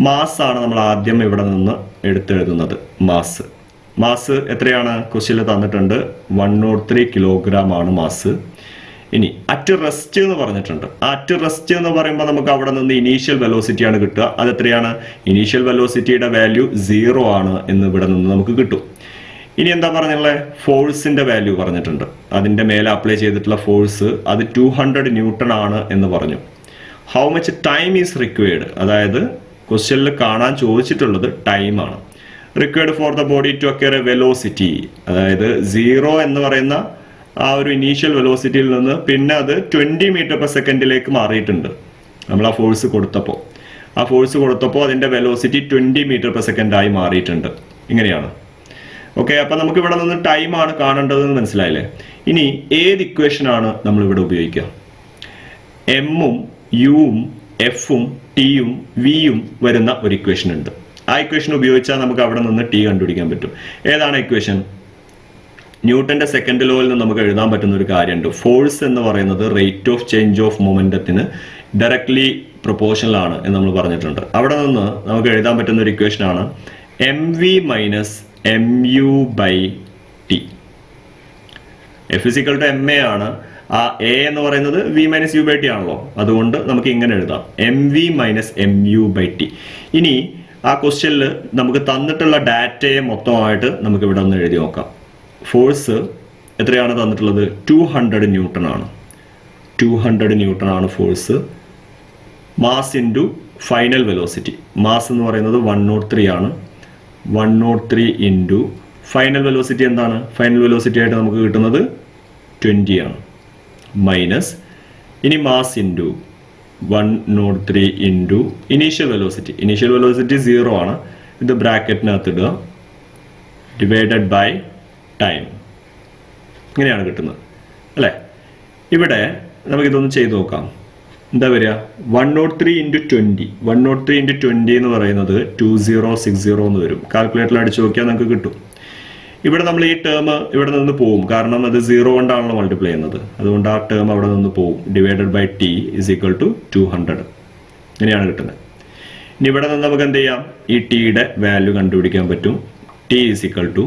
മാസ് ആണ് നമ്മൾ ആദ്യം ഇവിടെ നിന്ന് എടുത്തെഴുതുന്നത്. മാസ് എത്രയാണ്? ക്വസ്റ്റ്യനിൽ തന്നിട്ടുണ്ട് 103 കിലോഗ്രാം ആണ് മാസ്. ഇനി അറ്റ് റെസ്റ്റ് എന്ന് പറഞ്ഞിട്ടുണ്ട്. അറ്റ് റെസ്റ്റ് എന്ന് പറയുമ്പോൾ നമുക്ക് അവിടെ നിന്ന് ഇനീഷ്യൽ വെലോസിറ്റി ആണ് കിട്ടുക. അത് എത്രയാണ്? ഇനീഷ്യൽ വെലോസിറ്റിയുടെ വാല്യൂ 0 ആണ് എന്ന് ഇവിടെ നിന്ന് നമുക്ക് കിട്ടും. ഇനി എന്താ പറഞ്ഞുള്ളത്? ഫോഴ്സിന്റെ വാല്യൂ പറഞ്ഞിട്ടുണ്ട്. അതിന്റെ മേലെ അപ്ലൈ ചെയ്തിട്ടുള്ള ഫോഴ്സ് അത് 200 ന്യൂട്ടൺ ആണ് എന്ന് പറഞ്ഞു. How much time is required, അതായത് ക്വസ്റ്റ്യനിൽ കാണാൻ ചോദിച്ചിട്ടുള്ളത് ടൈമാണ്. Required for the body to acquire a velocity, അതായത് 0 എന്ന് പറയുന്ന ആ ഒരു ഇനീഷ്യൽ വെലോസിറ്റിയിൽ നിന്ന് പിന്നെ അത് 20 മീറ്റർ പെർ സെക്കൻഡിലേക്ക് മാറിയിട്ടുണ്ട്. നമ്മൾ ആ ഫോഴ്സ് കൊടുത്തപ്പോൾ അതിന്റെ വെലോസിറ്റി 20 മീറ്റർ പെർ സെക്കൻഡ് ആയി മാറിയിട്ടുണ്ട്. ഇങ്ങനെയാണ്. ഓക്കെ, അപ്പൊ നമുക്ക് ഇവിടെ നിന്ന് ടൈമാണ് കാണേണ്ടതെന്ന് മനസ്സിലായില്ലേ? ഇനി ഏത് ഇക്വേഷൻ ആണ് നമ്മൾ ഇവിടെ ഉപയോഗിക്കുക? എമ്മും യുവും എഫും ടിയും വിയും വരുന്ന ഒരു ഇക്വേഷൻ ഉണ്ട്. ആ ഇക്വേഷൻ ഉപയോഗിച്ചാൽ നമുക്ക് അവിടെ നിന്ന് ടി കണ്ടുപിടിക്കാൻ പറ്റും. ഏതാണ് ഇക്വേഷൻ? ന്യൂട്ടന്റെ സെക്കൻഡ് ലോയിൽ നിന്ന് നമുക്ക് എഴുതാൻ പറ്റുന്ന ഒരു കാര്യമുണ്ട്. ഫോഴ്സ് എന്ന് പറയുന്നത് റേറ്റ് ഓഫ് ചേഞ്ച് ഓഫ് മൊമെന്റത്തിന് ഡയറക്ട്ലി പ്രൊപ്പോർഷണൽ ആണ് എന്ന് നമ്മൾ പറഞ്ഞിട്ടുണ്ട്. അവിടെ നിന്ന് നമുക്ക് എഴുതാൻ പറ്റുന്ന ഒരു ഇക്വേഷൻ ആണ് M V minus M U by T. F is equal to M A ആണ്. ആ എ എന്ന് പറയുന്നത് V minus U by T ആണല്ലോ. അതുകൊണ്ട് നമുക്ക് ഇങ്ങനെ എഴുതാം, M V minus M U by T. ഇനി ആ ക്വസ്റ്റ്യനിൽ നമുക്ക് തന്നിട്ടുള്ള ഡാറ്റയെ മൊത്തമായിട്ട് നമുക്ക് ഇവിടെ ഒന്ന് എഴുതി നോക്കാം. ഫോഴ്സ് എത്രയാണ് തന്നിട്ടുള്ളത്? 200 ന്യൂട്ടൺ ആണ്. 200 ന്യൂട്ടൺ ആണ് force. Mass into final velocity. Mass എന്ന് പറയുന്നത് 103 ആണ്. 103 ഇൻറ്റു ഫൈനൽ വെലോസിറ്റി എന്താണ്? ഫൈനൽ വെലോസിറ്റി ആയിട്ട് നമുക്ക് കിട്ടുന്നത് 20 ആണ്. മൈനസ് ഇനി mass into 103 into initial velocity. Initial velocity 0 ആണ്. ഇത് ബ്രാക്കറ്റിനകത്ത് ഇടുക. Divided by time. ഇങ്ങനെയാണ് കിട്ടുന്നത് അല്ലേ? ഇവിടെ നമുക്കിതൊന്ന് ചെയ്ത് നോക്കാം. എന്താ വരിക? 103 ഇൻറ്റു 20. 103 ഇൻറ്റു 20 എന്ന് പറയുന്നത് 2060 എന്ന് വരും. കാൽക്കുലേറ്ററിൽ അടിച്ചു നോക്കിയാൽ നമുക്ക് കിട്ടും. ഇവിടെ നമ്മൾ ഈ ടേം ഇവിടെ നിന്ന് പോവും, കാരണം അത് 0 കൊണ്ടാണല്ലോ മൾട്ടിപ്ലൈ ചെയ്യുന്നത്. അതുകൊണ്ട് ആ ടേം അവിടെ നിന്ന് പോവും. Divided by T is equal to 200. ഇങ്ങനെയാണ് കിട്ടുന്നത്. ഇനി ഇവിടെ നിന്ന് നമുക്ക് എന്ത് ചെയ്യാം? ഈ ടിയുടെ വാല്യൂ കണ്ടുപിടിക്കാൻ പറ്റും. ടി ഇസ് ഈക്വൽ ടു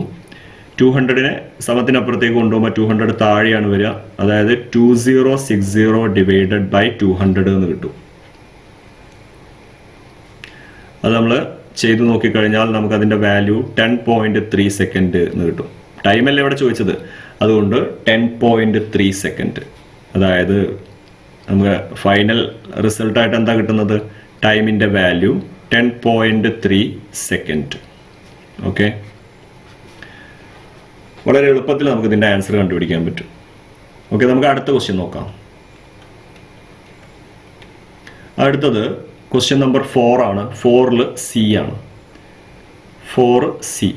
200നെ സമത്തിനപ്പുറത്തേക്ക് കൊണ്ടുപോകുമ്പോൾ 200 താഴെയാണ് വരിക. അതായത് 2060 ഡിവൈഡഡ് ബൈ 200 എന്ന് കിട്ടും. അത് നമ്മൾ ചെയ്തു നോക്കിക്കഴിഞ്ഞാൽ നമുക്ക് അതിന്റെ വാല്യൂ 10.3 സെക്കൻഡ് എന്ന് കിട്ടും. ടൈമല്ലേ ഇവിടെ ചോദിച്ചത്, അതുകൊണ്ട് 10.3 സെക്കൻഡ്. അതായത് നമുക്ക് ഫൈനൽ റിസൾട്ടായിട്ട് എന്താ കിട്ടുന്നത്? ടൈമിന്റെ വാല്യൂ 10.3 സെക്കൻഡ്. ഓക്കെ, വളരെ എളുപ്പത്തിൽ നമുക്ക് ഇതിന്റെ ആൻസർ കണ്ടുപിടിക്കാൻ പറ്റും. ഓക്കെ, നമുക്ക് അടുത്ത ക്വസ്റ്റ്യൻ നോക്കാം. അടുത്തത് ക്വസ്റ്റ്യൻ നമ്പർ 4 ആണ്. 4ൽ സി ആണ്. 4C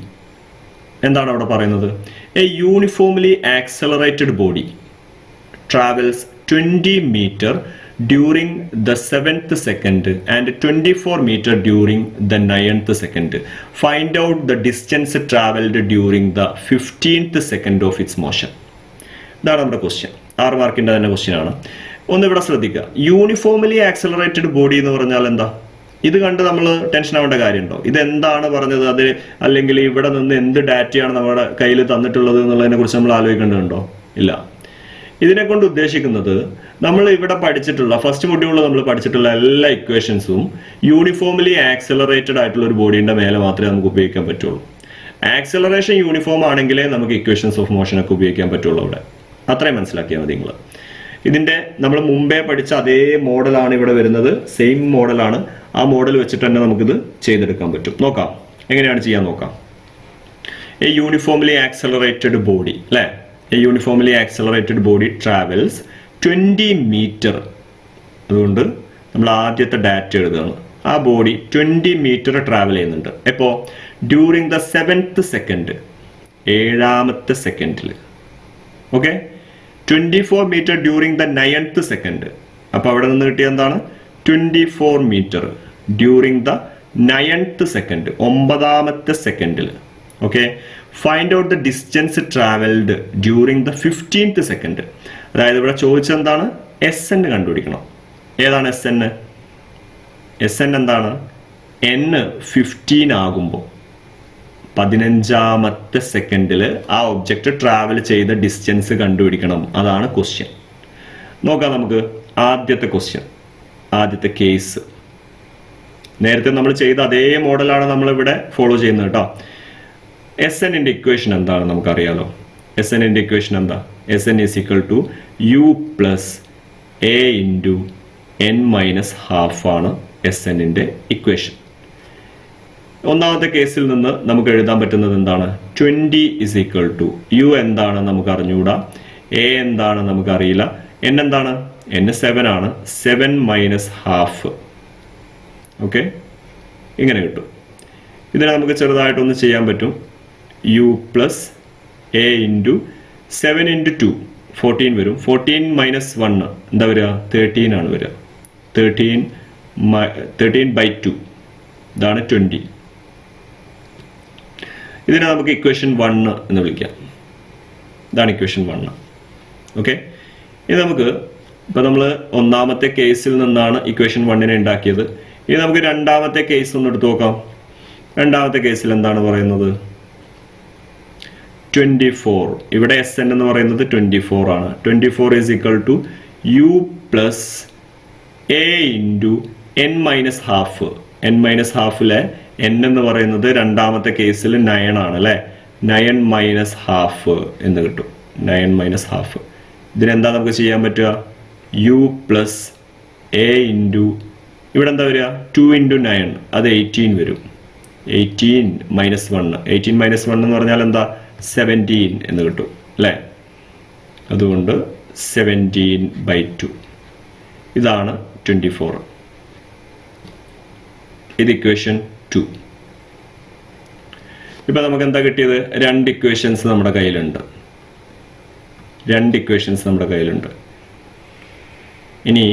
എന്താണ് അവിടെ പറയുന്നത്? A uniformly accelerated body travels 20 metre during the 7th second and 24 meter during the 9th second. Find out the distance traveled during the 15th second of its motion. ഇതാണ് നമ്മുടെ question. 6 മാർക്കിന്റെ തന്നെ question ആണ്. ഒന്ന് ഇവിടെ ശ്രദ്ധിക്കുക. യൂണിഫോംലി ആക്സലറേറ്റഡ് ബോഡി എന്ന് പറഞ്ഞാൽ എന്താ? ഇത് കണ്ട് നമ്മൾ ടെൻഷൻ ആവേണ്ട കാര്യമുണ്ടോ? ഇതെന്താണ് പറഞ്ഞത്? അത് അല്ലെങ്കിൽ ഇവിടെ നിന്ന് എന്ത് ഡാറ്റയാണ് നമ്മുടെ കയ്യിൽ തന്നിട്ടുള്ളത് എന്നുള്ളതിനെ കുറിച്ച് നമ്മൾ ആലോചിക്കേണ്ടതുണ്ടോ? ഇല്ല. ഇതിനെ കൊണ്ട് ഉദ്ദേശിക്കുന്നത് നമ്മൾ ഇവിടെ പഠിച്ചിട്ടുള്ള ഫസ്റ്റ് മൊഡ്യൂളിൽ നമ്മൾ പഠിച്ചിട്ടുള്ള എല്ലാ ഇക്വേഷൻസും യൂണിഫോംലി ആക്സലറേറ്റഡ് ആയിട്ടുള്ള ഒരു ബോഡീന്റെ മേലെ മാത്രമേ നമുക്ക് ഉപയോഗിക്കാൻ പറ്റുള്ളൂ. ആക്സലറേഷൻ യൂണിഫോം ആണെങ്കിലേ നമുക്ക് ഇക്വേഷൻസ് ഓഫ് മോഷൻ ഒക്കെ ഉപയോഗിക്കാൻ പറ്റുള്ളൂ. അവിടെ അത്രയും മനസ്സിലാക്കിയാൽ മതി നിങ്ങൾ. ഇതിന്റെ നമ്മൾ മുമ്പേ പഠിച്ച അതേ മോഡലാണ് ഇവിടെ വരുന്നത്. സെയിം മോഡലാണ്. ആ മോഡൽ വെച്ചിട്ട് തന്നെ നമുക്കിത് ചെയ്തെടുക്കാൻ പറ്റും. നോക്കാം എങ്ങനെയാണ് ചെയ്യാൻ നോക്കാം. എ യൂണിഫോംലി ആക്സലറേറ്റഡ് ബോഡി അല്ലേ? A uniformly accelerated body travels 20 meter. അതുകൊണ്ട് നമ്മൾ ആദ്യത്തെ ഡാറ്റ എഴുതുകയാണ്. ആ ബോഡി 20 മീറ്റർ ട്രാവൽ ചെയ്യുന്നുണ്ട്. എപ്പോൾ? ഡ്യൂറിങ് ദ 7th സെക്കൻഡ്, 7ാമത്തെ സെക്കൻഡിൽ. Okay, 24 metre during the 9th second. അപ്പോൾ അവിടെ നിന്ന് കിട്ടിയ എന്താണ്? 24 metre during the 9th second, 9ാമത്തെ സെക്കൻഡിൽ. Okay, find out the distance travelled during the 15th second. അതായത് ഇവിടെ ചോദിച്ചെന്താണ്? എസ് എൻ കണ്ടുപിടിക്കണം. ഏതാണ് എസ് എൻ? എസ് എൻ എന്താണ്? എൻ 15 ആകുമ്പോൾ 15ാമത്തെ സെക്കൻഡിൽ ആ ഒബ്ജക്റ്റ് ട്രാവൽ ചെയ്ത ഡിസ്റ്റൻസ് കണ്ടുപിടിക്കണം. അതാണ് ക്വസ്റ്റ്യൻ. നോക്കാം നമുക്ക് ആദ്യത്തെ ക്വസ്റ്റ്യൻ, ആദ്യത്തെ കേസ്. നേരത്തെ നമ്മൾ ചെയ്ത അതേ മോഡലാണ് നമ്മളിവിടെ ഫോളോ ചെയ്യുന്നത് കേട്ടോ. എസ് എന്നിൻ്റെ ഇക്വേഷൻ എന്താണ് നമുക്കറിയാലോ. എസ് എന്നിൻ്റെ ഇക്വേഷൻ എന്താ? S N is equal to U plus A into N minus half ആണ് എസ് എന്നിൻ്റെ ഇക്വേഷൻ. ഒന്നാമത്തെ കേസിൽ നിന്ന് നമുക്ക് എഴുതാൻ പറ്റുന്നത് എന്താണ്? 20 ഇസ് ഈക്വൽ ടു യു എന്താണ് നമുക്ക് അറിഞ്ഞുകൂടാ, എ എന്താണ് നമുക്കറിയില്ല, എൻ എന്താണ്? എൻ 7 ആണ്. 7 മൈനസ് ഹാഫ്. ഓക്കെ, ഇങ്ങനെ കിട്ടും. ഇതിനെ നമുക്ക് ചെറുതായിട്ടൊന്ന് ചെയ്യാൻ പറ്റും. U plus A into 7 into 2 14 വരും. 14 മൈനസ് 1 എന്താ വരിക? 13 ആണ് വരിക. 13/2 ഇതാണ് 20. ഇതിനെ നമുക്ക് ഇക്വേഷൻ 1 എന്ന് വിളിക്കാം. ഇതാണ് ഇക്വേഷൻ 1. ഓക്കെ, ഇത് നമുക്ക് ഇപ്പം നമ്മൾ ഒന്നാമത്തെ കേസിൽ നിന്നാണ് ഇക്വേഷൻ 1 ഉണ്ടാക്കിയത്. ഇനി നമുക്ക് രണ്ടാമത്തെ കേസ് ഒന്ന് എടുത്ത് നോക്കാം. രണ്ടാമത്തെ കേസിൽ എന്താണ് പറയുന്നത്? 24. ഇവിടെ എസ് എൻ എന്ന് പറയുന്നത് 24 ആണ്. 24 is equal to U plus A into N minus half. N minus ഹാഫിലെ എൻ എന്ന് പറയുന്നത് രണ്ടാമത്തെ കേസിൽ 9 ആണ് അല്ലേ. 9 മൈനസ് ഹാഫ് എന്ന് കിട്ടും. 9 മൈനസ് ഹാഫ്. ഇതിനെന്താ നമുക്ക് ചെയ്യാൻ പറ്റുക? യു പ്ലസ് എ ഇൻറ്റു ഇവിടെ എന്താ വരിക? 2 ഇൻറ്റു 9 അത് 18 വരും. 18 മൈനസ് 1. 18 മൈനസ് 1 എന്ന് പറഞ്ഞാൽ എന്താ? 17 എന്ന് കിട്ടും അല്ലേ. അതുകൊണ്ട് 17/2 ഇതാണ് 24. ഇത് ഇക്വേഷൻ 2. ഇപ്പം നമുക്ക് എന്താ കിട്ടിയത്? 2 ഇക്വേഷൻസ് നമ്മുടെ കയ്യിലുണ്ട്. 2 ഇക്വേഷൻസ് നമ്മുടെ കയ്യിലുണ്ട്. ഇനി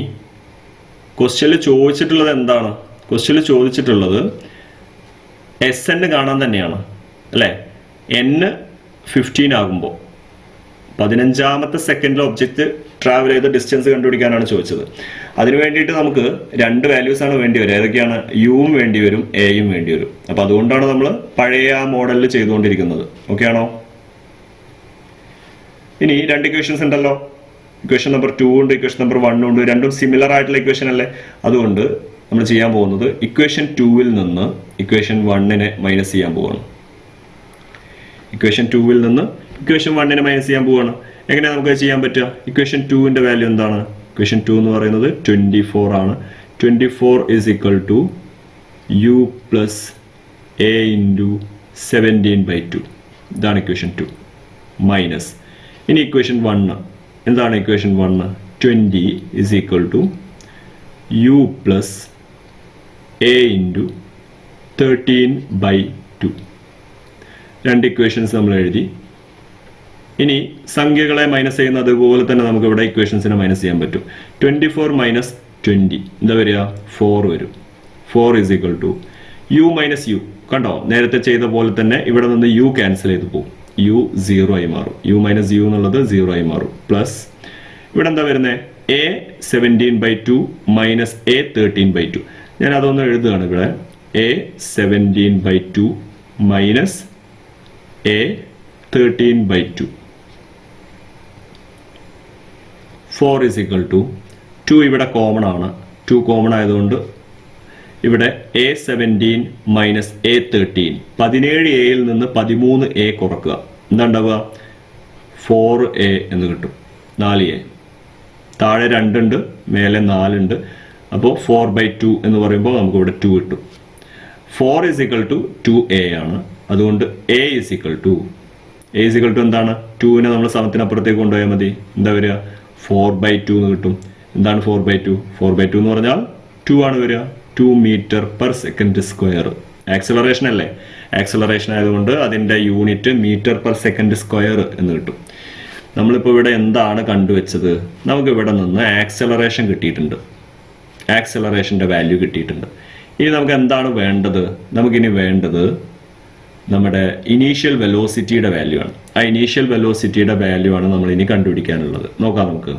ക്വസ്റ്റ്യനിൽ ചോദിച്ചിട്ടുള്ളത് എന്താണ്? ക്വസ്റ്റ്യനിൽ ചോദിച്ചിട്ടുള്ളത് എസ് എൻ കാണാൻ തന്നെയാണ് അല്ലേ. എൻ 15 ആകുമ്പോൾ 15ാമത്തെ സെക്കൻഡിൽ ഒബ്ജക്റ്റ് ട്രാവൽ ചെയ്ത ഡിസ്റ്റൻസ് കണ്ടുപിടിക്കാനാണ് ചോദിച്ചത്. അതിന് വേണ്ടിയിട്ട് നമുക്ക് 2 വാല്യൂസ് ആണ് വേണ്ടി വരിക. ഏതൊക്കെയാണ്? യുവും വേണ്ടി വരും, എയും വേണ്ടി വരും. അപ്പം അതുകൊണ്ടാണ് നമ്മൾ പഴയ ആ മോഡലിൽ ചെയ്തുകൊണ്ടിരിക്കുന്നത്. ഓക്കെ ആണോ? ഇനി 2 ഇക്വേഷൻസ് ഉണ്ടല്ലോ. ഇക്വേഷൻ നമ്പർ 2 ഉണ്ട്, ഇക്വേഷൻ നമ്പർ 1 ഉണ്ട്. രണ്ടും സിമിലർ ആയിട്ടുള്ള ഇക്വേഷൻ അല്ലേ. അതുകൊണ്ട് നമ്മൾ ചെയ്യാൻ പോകുന്നത് ഇക്വേഷൻ 2-ൽ നിന്ന് ഇക്വേഷൻ 1-നെ മൈനസ് ചെയ്യാൻ പോവാണ്. ഇക്വേഷൻ 2-ൽ നിന്ന് ഇക്വേഷൻ 1-നെ മൈനസ് ചെയ്യാൻ പോവാണ്. എങ്ങനെയാണ് നമുക്ക് ചെയ്യാൻ പറ്റുക? ഇക്വേഷൻ 2-ന്റെ വാല്യൂ എന്താണ്? ഇക്വേഷൻ 2 എന്ന് പറയുന്നത് 24 ആണ്. 24 is equal to U plus A into 17/2. ഇതാണ് ഇക്വേഷൻ 2 മൈനസ്. ഇനി ഇക്വേഷൻ 1 എന്താണ്? Equation 1 20 is equal to U plus A into 13/2. 2 equations നമ്മൾ എഴുതി. ഇനി സംഖ്യകളെ മൈനസ് ചെയ്യുന്ന അതുപോലെ തന്നെ നമുക്ക് ഇവിടെ ഇക്വേഷൻസിനെ മൈനസ് ചെയ്യാൻ പറ്റും. 24 മൈനസ് 20 എന്താ വരിക? 4 വരും. 4 is equal to U minus U. കണ്ടോ, നേരത്തെ ചെയ്ത പോലെ തന്നെ ഇവിടെ നിന്ന് യു ക്യാൻസൽ ചെയ്ത് പോകും. യു 0 ആയി മാറും. യു മൈനസ് യു എന്നുള്ളത് 0 ആയി മാറും. പ്ലസ് ഇവിടെ എന്താ വരുന്നത്? A 17/2 minus A 13/2. ഞാൻ അതൊന്ന് എഴുതുകയാണ് ഇവിടെ. A 17/2 minus A 13/2. 4 is equal to 2 ഇവിടെ കോമൺ ആണ്. 2 കോമൺ ആയതുകൊണ്ട് ഇവിടെ എ 17 മൈനസ് എ 13. 17A-യിൽ നിന്ന് 13A കുറക്കുക. എന്താ ഉണ്ടാവുക? 4A എന്ന് കിട്ടും. 4A. താഴെ 2 ഉണ്ട്, മേലെ 4 ഉണ്ട്. അപ്പോൾ 4/2 എന്ന് പറയുമ്പോൾ നമുക്ക് ഇവിടെ 2 കിട്ടും. 4 ഈസ് ഈക്വൽ ടു 2A ആണ്. അതുകൊണ്ട് A ഈസ് ഈക്വൽ ടു എന്താണ്? 2-നെ നമ്മൾ സമത്തിനപ്പുറത്തേക്ക് കൊണ്ടുപോയാൽ മതി. എന്താ വരിക? 4/2 എന്ന് കിട്ടും. എന്താണ് 4/2? 4/2 എന്ന് പറഞ്ഞാൽ 2 ആണ് വരിക. 2 metre per second square. Acceleration അല്ലേ. ആക്സലറേഷൻ ആയതുകൊണ്ട് അതിൻ്റെ unit metre per second square എന്ന് കിട്ടും. നമ്മളിപ്പോൾ ഇവിടെ എന്താണ് കണ്ടുവച്ചത്? നമുക്ക് ഇവിടെ നിന്ന് ആക്സലറേഷൻ കിട്ടിയിട്ടുണ്ട്. ആക്സലറേഷൻ്റെ വാല്യൂ കിട്ടിയിട്ടുണ്ട്. ഇനി നമുക്ക് എന്താണ് വേണ്ടത്? നമുക്കിനി വേണ്ടത് നമ്മുടെ ഇനീഷ്യൽ വെലോസിറ്റിയുടെ വാല്യൂ ആണ്. ആ ഇനീഷ്യൽ വെലോസിറ്റിയുടെ വാല്യൂ ആണ് നമ്മൾ ഇനി കണ്ടുപിടിക്കാനുള്ളത്. നോക്കാം നമുക്ക്.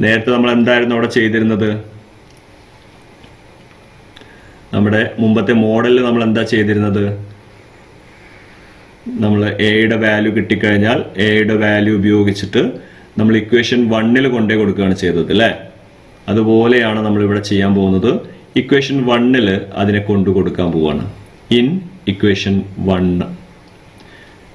നേരത്തെ നമ്മൾ എന്തായിരുന്നു അവിടെ ചെയ്തിരുന്നത്? നമ്മുടെ മുമ്പത്തെ മോഡലിൽ നമ്മൾ എന്താ ചെയ്തിരുന്നത്? നമ്മൾ എയുടെ വാല്യൂ കിട്ടിക്കഴിഞ്ഞാൽ എയുടെ വാല്യൂ ഉപയോഗിച്ചിട്ട് നമ്മൾ ഇക്വേഷൻ 1 കൊണ്ടേ കൊടുക്കുകയാണ് ചെയ്തത് അല്ലേ? അതുപോലെയാണ് നമ്മളിവിടെ ചെയ്യാൻ പോകുന്നത്. ഇക്വേഷൻ 1 അതിനെ കൊണ്ടു കൊടുക്കാൻ പോവാണ്. ഇൻ ഇക്വേഷൻ 1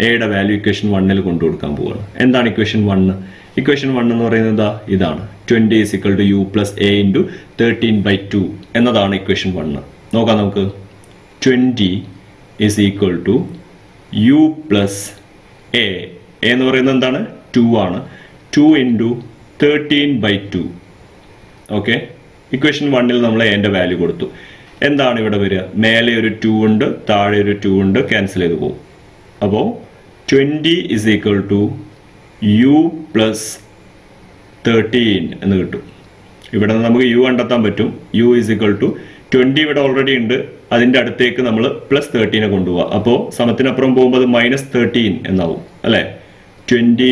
എയുടെ വാല്യൂ ഇക്വേഷൻ 1 കൊണ്ടു കൊടുക്കാൻ പോവാണ്. എന്താണ് ഇക്വേഷൻ 1? ഇക്വേഷൻ 1 എന്ന് പറയുന്നത് ഇതാണ്. 20 = u + a × 13/2 എന്നതാണ് ഇക്വേഷൻ 1. നോക്കാം നമുക്ക്. 20 = u + a എന്ന് പറയുന്നത് എന്താണ്? 2 ആണ്. 2 × 13/2. ഓക്കെ, ഇക്വേഷൻ 1 നമ്മൾ എന്റെ വാല്യൂ കൊടുത്തു. എന്താണ് ഇവിടെ വരിക? മേലെ ഒരു 2 ഉണ്ട്, താഴെ ഒരു 2 ഉണ്ട്, ക്യാൻസൽ ചെയ്ത് പോകും. അപ്പോൾ 20 = u + 13 എന്ന് കിട്ടും. ഇവിടെ നിന്ന് നമുക്ക് u കണ്ടെത്താൻ പറ്റും. u = 20 ഇവിടെ ഓൾറെഡി ഉണ്ട്, അതിന്റെ അടുത്തേക്ക് നമ്മൾ +13 കൊണ്ടുപോവാം. അപ്പോൾ സമത്തിനപ്പുറം പോകുമ്പോൾ അത് -13 എന്നാവും അല്ലെ? 20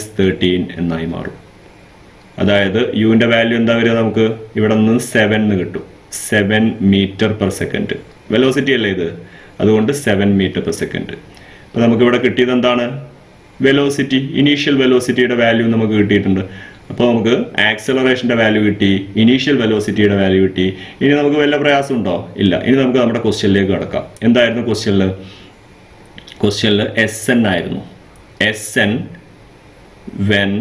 - 13 എന്നായി മാറും. അതായത് യുവിന്റെ വാല്യൂ എന്താ വരിക? നമുക്ക് ഇവിടെ നിന്ന് 7 എന്ന് കിട്ടും. 7 m/s. വെലോസിറ്റി അല്ലേ ഇത്? അതുകൊണ്ട് 7 m/s. അപ്പൊ നമുക്ക് ഇവിടെ കിട്ടിയത് എന്താണ്? വെലോസിറ്റി, ഇനീഷ്യൽ വെലോസിറ്റിയുടെ വാല്യൂ നമുക്ക് കിട്ടിയിട്ടുണ്ട്. അപ്പോൾ നമുക്ക് ആക്സലറേഷന്റെ വാല്യൂ കിട്ടി, ഇനീഷ്യൽ വെലോസിറ്റിയുടെ വാല്യൂ കിട്ടി. ഇനി നമുക്ക് വല്ല പ്രയാസം ഉണ്ടോ? ഇല്ല. ഇനി നമുക്ക് നമ്മുടെ ക്വസ്റ്റ്യനിലേക്ക് കടക്കാം. എന്തായിരുന്നു ക്വസ്റ്റ്യനിൽ? ക്വസ്റ്റ്യനിൽ SN ആയിരുന്നു. SN വെൻ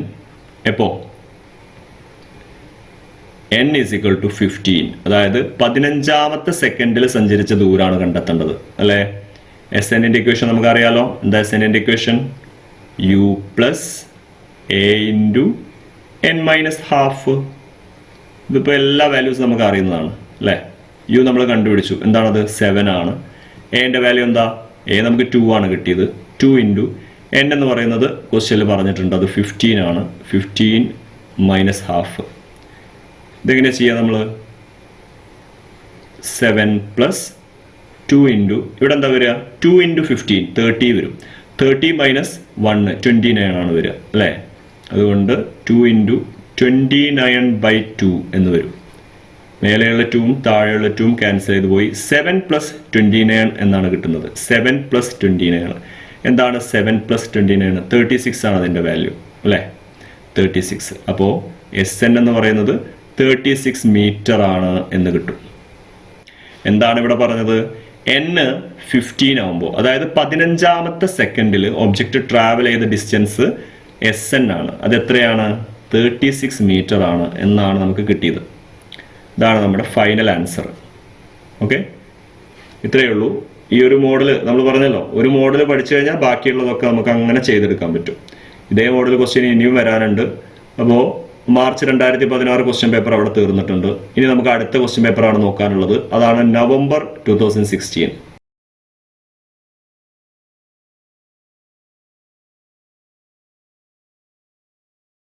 എപ്പോ n = 15, അതായത് 15ാമത്തെ സെക്കൻഡിൽ സഞ്ചരിച്ച ദൂരാണ് കണ്ടെത്തേണ്ടത് അല്ലെ? SN ന്റെ ഇക്വേഷൻ നമുക്ക് അറിയാലോ. എന്താ SN ന്റെ ഇക്വേഷൻ? u + a × n - ½ ഇതിപ്പോ എല്ലാ വാല്യൂസും നമുക്ക് അറിയുന്നതാണ് അല്ലെ? u നമ്മൾ കണ്ടുപിടിച്ചു. എന്താണത്? 7 ആണ്. എന്റെ വാല്യൂ എന്താ? a നമുക്ക് 2 ആണ് കിട്ടിയത്. 2 × n എന്ന് പറയുന്നത് ക്വസ്റ്റ്യനിൽ പറഞ്ഞിട്ടുണ്ട്, അത് 15 ആണ്. 15 - ½ ഇതെങ്ങനെ ചെയ്യാം നമ്മൾ? 7 + 2 × ഇവിടെ എന്താ വരിക? 2 × 15 30 വരും. 30 - 1 29 ആണ് വരിക അല്ലേ? അതുകൊണ്ട് 2 × 29/2 എന്ന് വരും. മേലെയുള്ള 2ഉം താഴെയുള്ള 2ഉം ക്യാൻസൽ ചെയ്ത് പോയി. 7 + 29 എന്നാണ് കിട്ടുന്നത്. 7 + 29. എന്താണ് 7 + 29? 36 ആണ് അതിന്റെ വാല്യൂ അല്ലേ? 36. അപ്പോൾ SN എന്ന് പറയുന്നത് 36 മീറ്റർ ആണ് എന്ന് കിട്ടും. എന്താണ് ഇവിടെ പറഞ്ഞത്? n 15 ആവുമ്പോൾ, അതായത് 15ാമത്തെ സെക്കൻഡിൽ ഒബ്ജക്റ്റ് ട്രാവൽ ചെയ്ത ഡിസ്റ്റൻസ് SN ആണ്. അത് എത്രയാണ്? 36 മീറ്റർ ആണ് എന്നാണ് നമുക്ക് കിട്ടിയത്. ഇതാണ് നമ്മുടെ ഫൈനൽ ആൻസർ. ഓക്കെ, ഇത്രയേ ഉള്ളൂ. ഈ ഒരു മോഡൽ നമ്മൾ പറഞ്ഞല്ലോ, ഒരു മോഡൽ പഠിച്ചു കഴിഞ്ഞാൽ ബാക്കിയുള്ളതൊക്കെ നമുക്ക് അങ്ങനെ ചെയ്തെടുക്കാൻ പറ്റും. ഇതേ മോഡൽ ക്വസ്റ്റ്യൻ ഇനിയും വരാനുണ്ട്. അപ്പോൾ മാർച്ച് 2016 ക്വസ്റ്റ്യൻ പേപ്പർ അവിടെ തീർന്നിട്ടുണ്ട്. ഇനി നമുക്ക് അടുത്ത ക്വസ്റ്റ്യൻ പേപ്പറാണ് നോക്കാനുള്ളത്. അതാണ് നവംബർ 2016.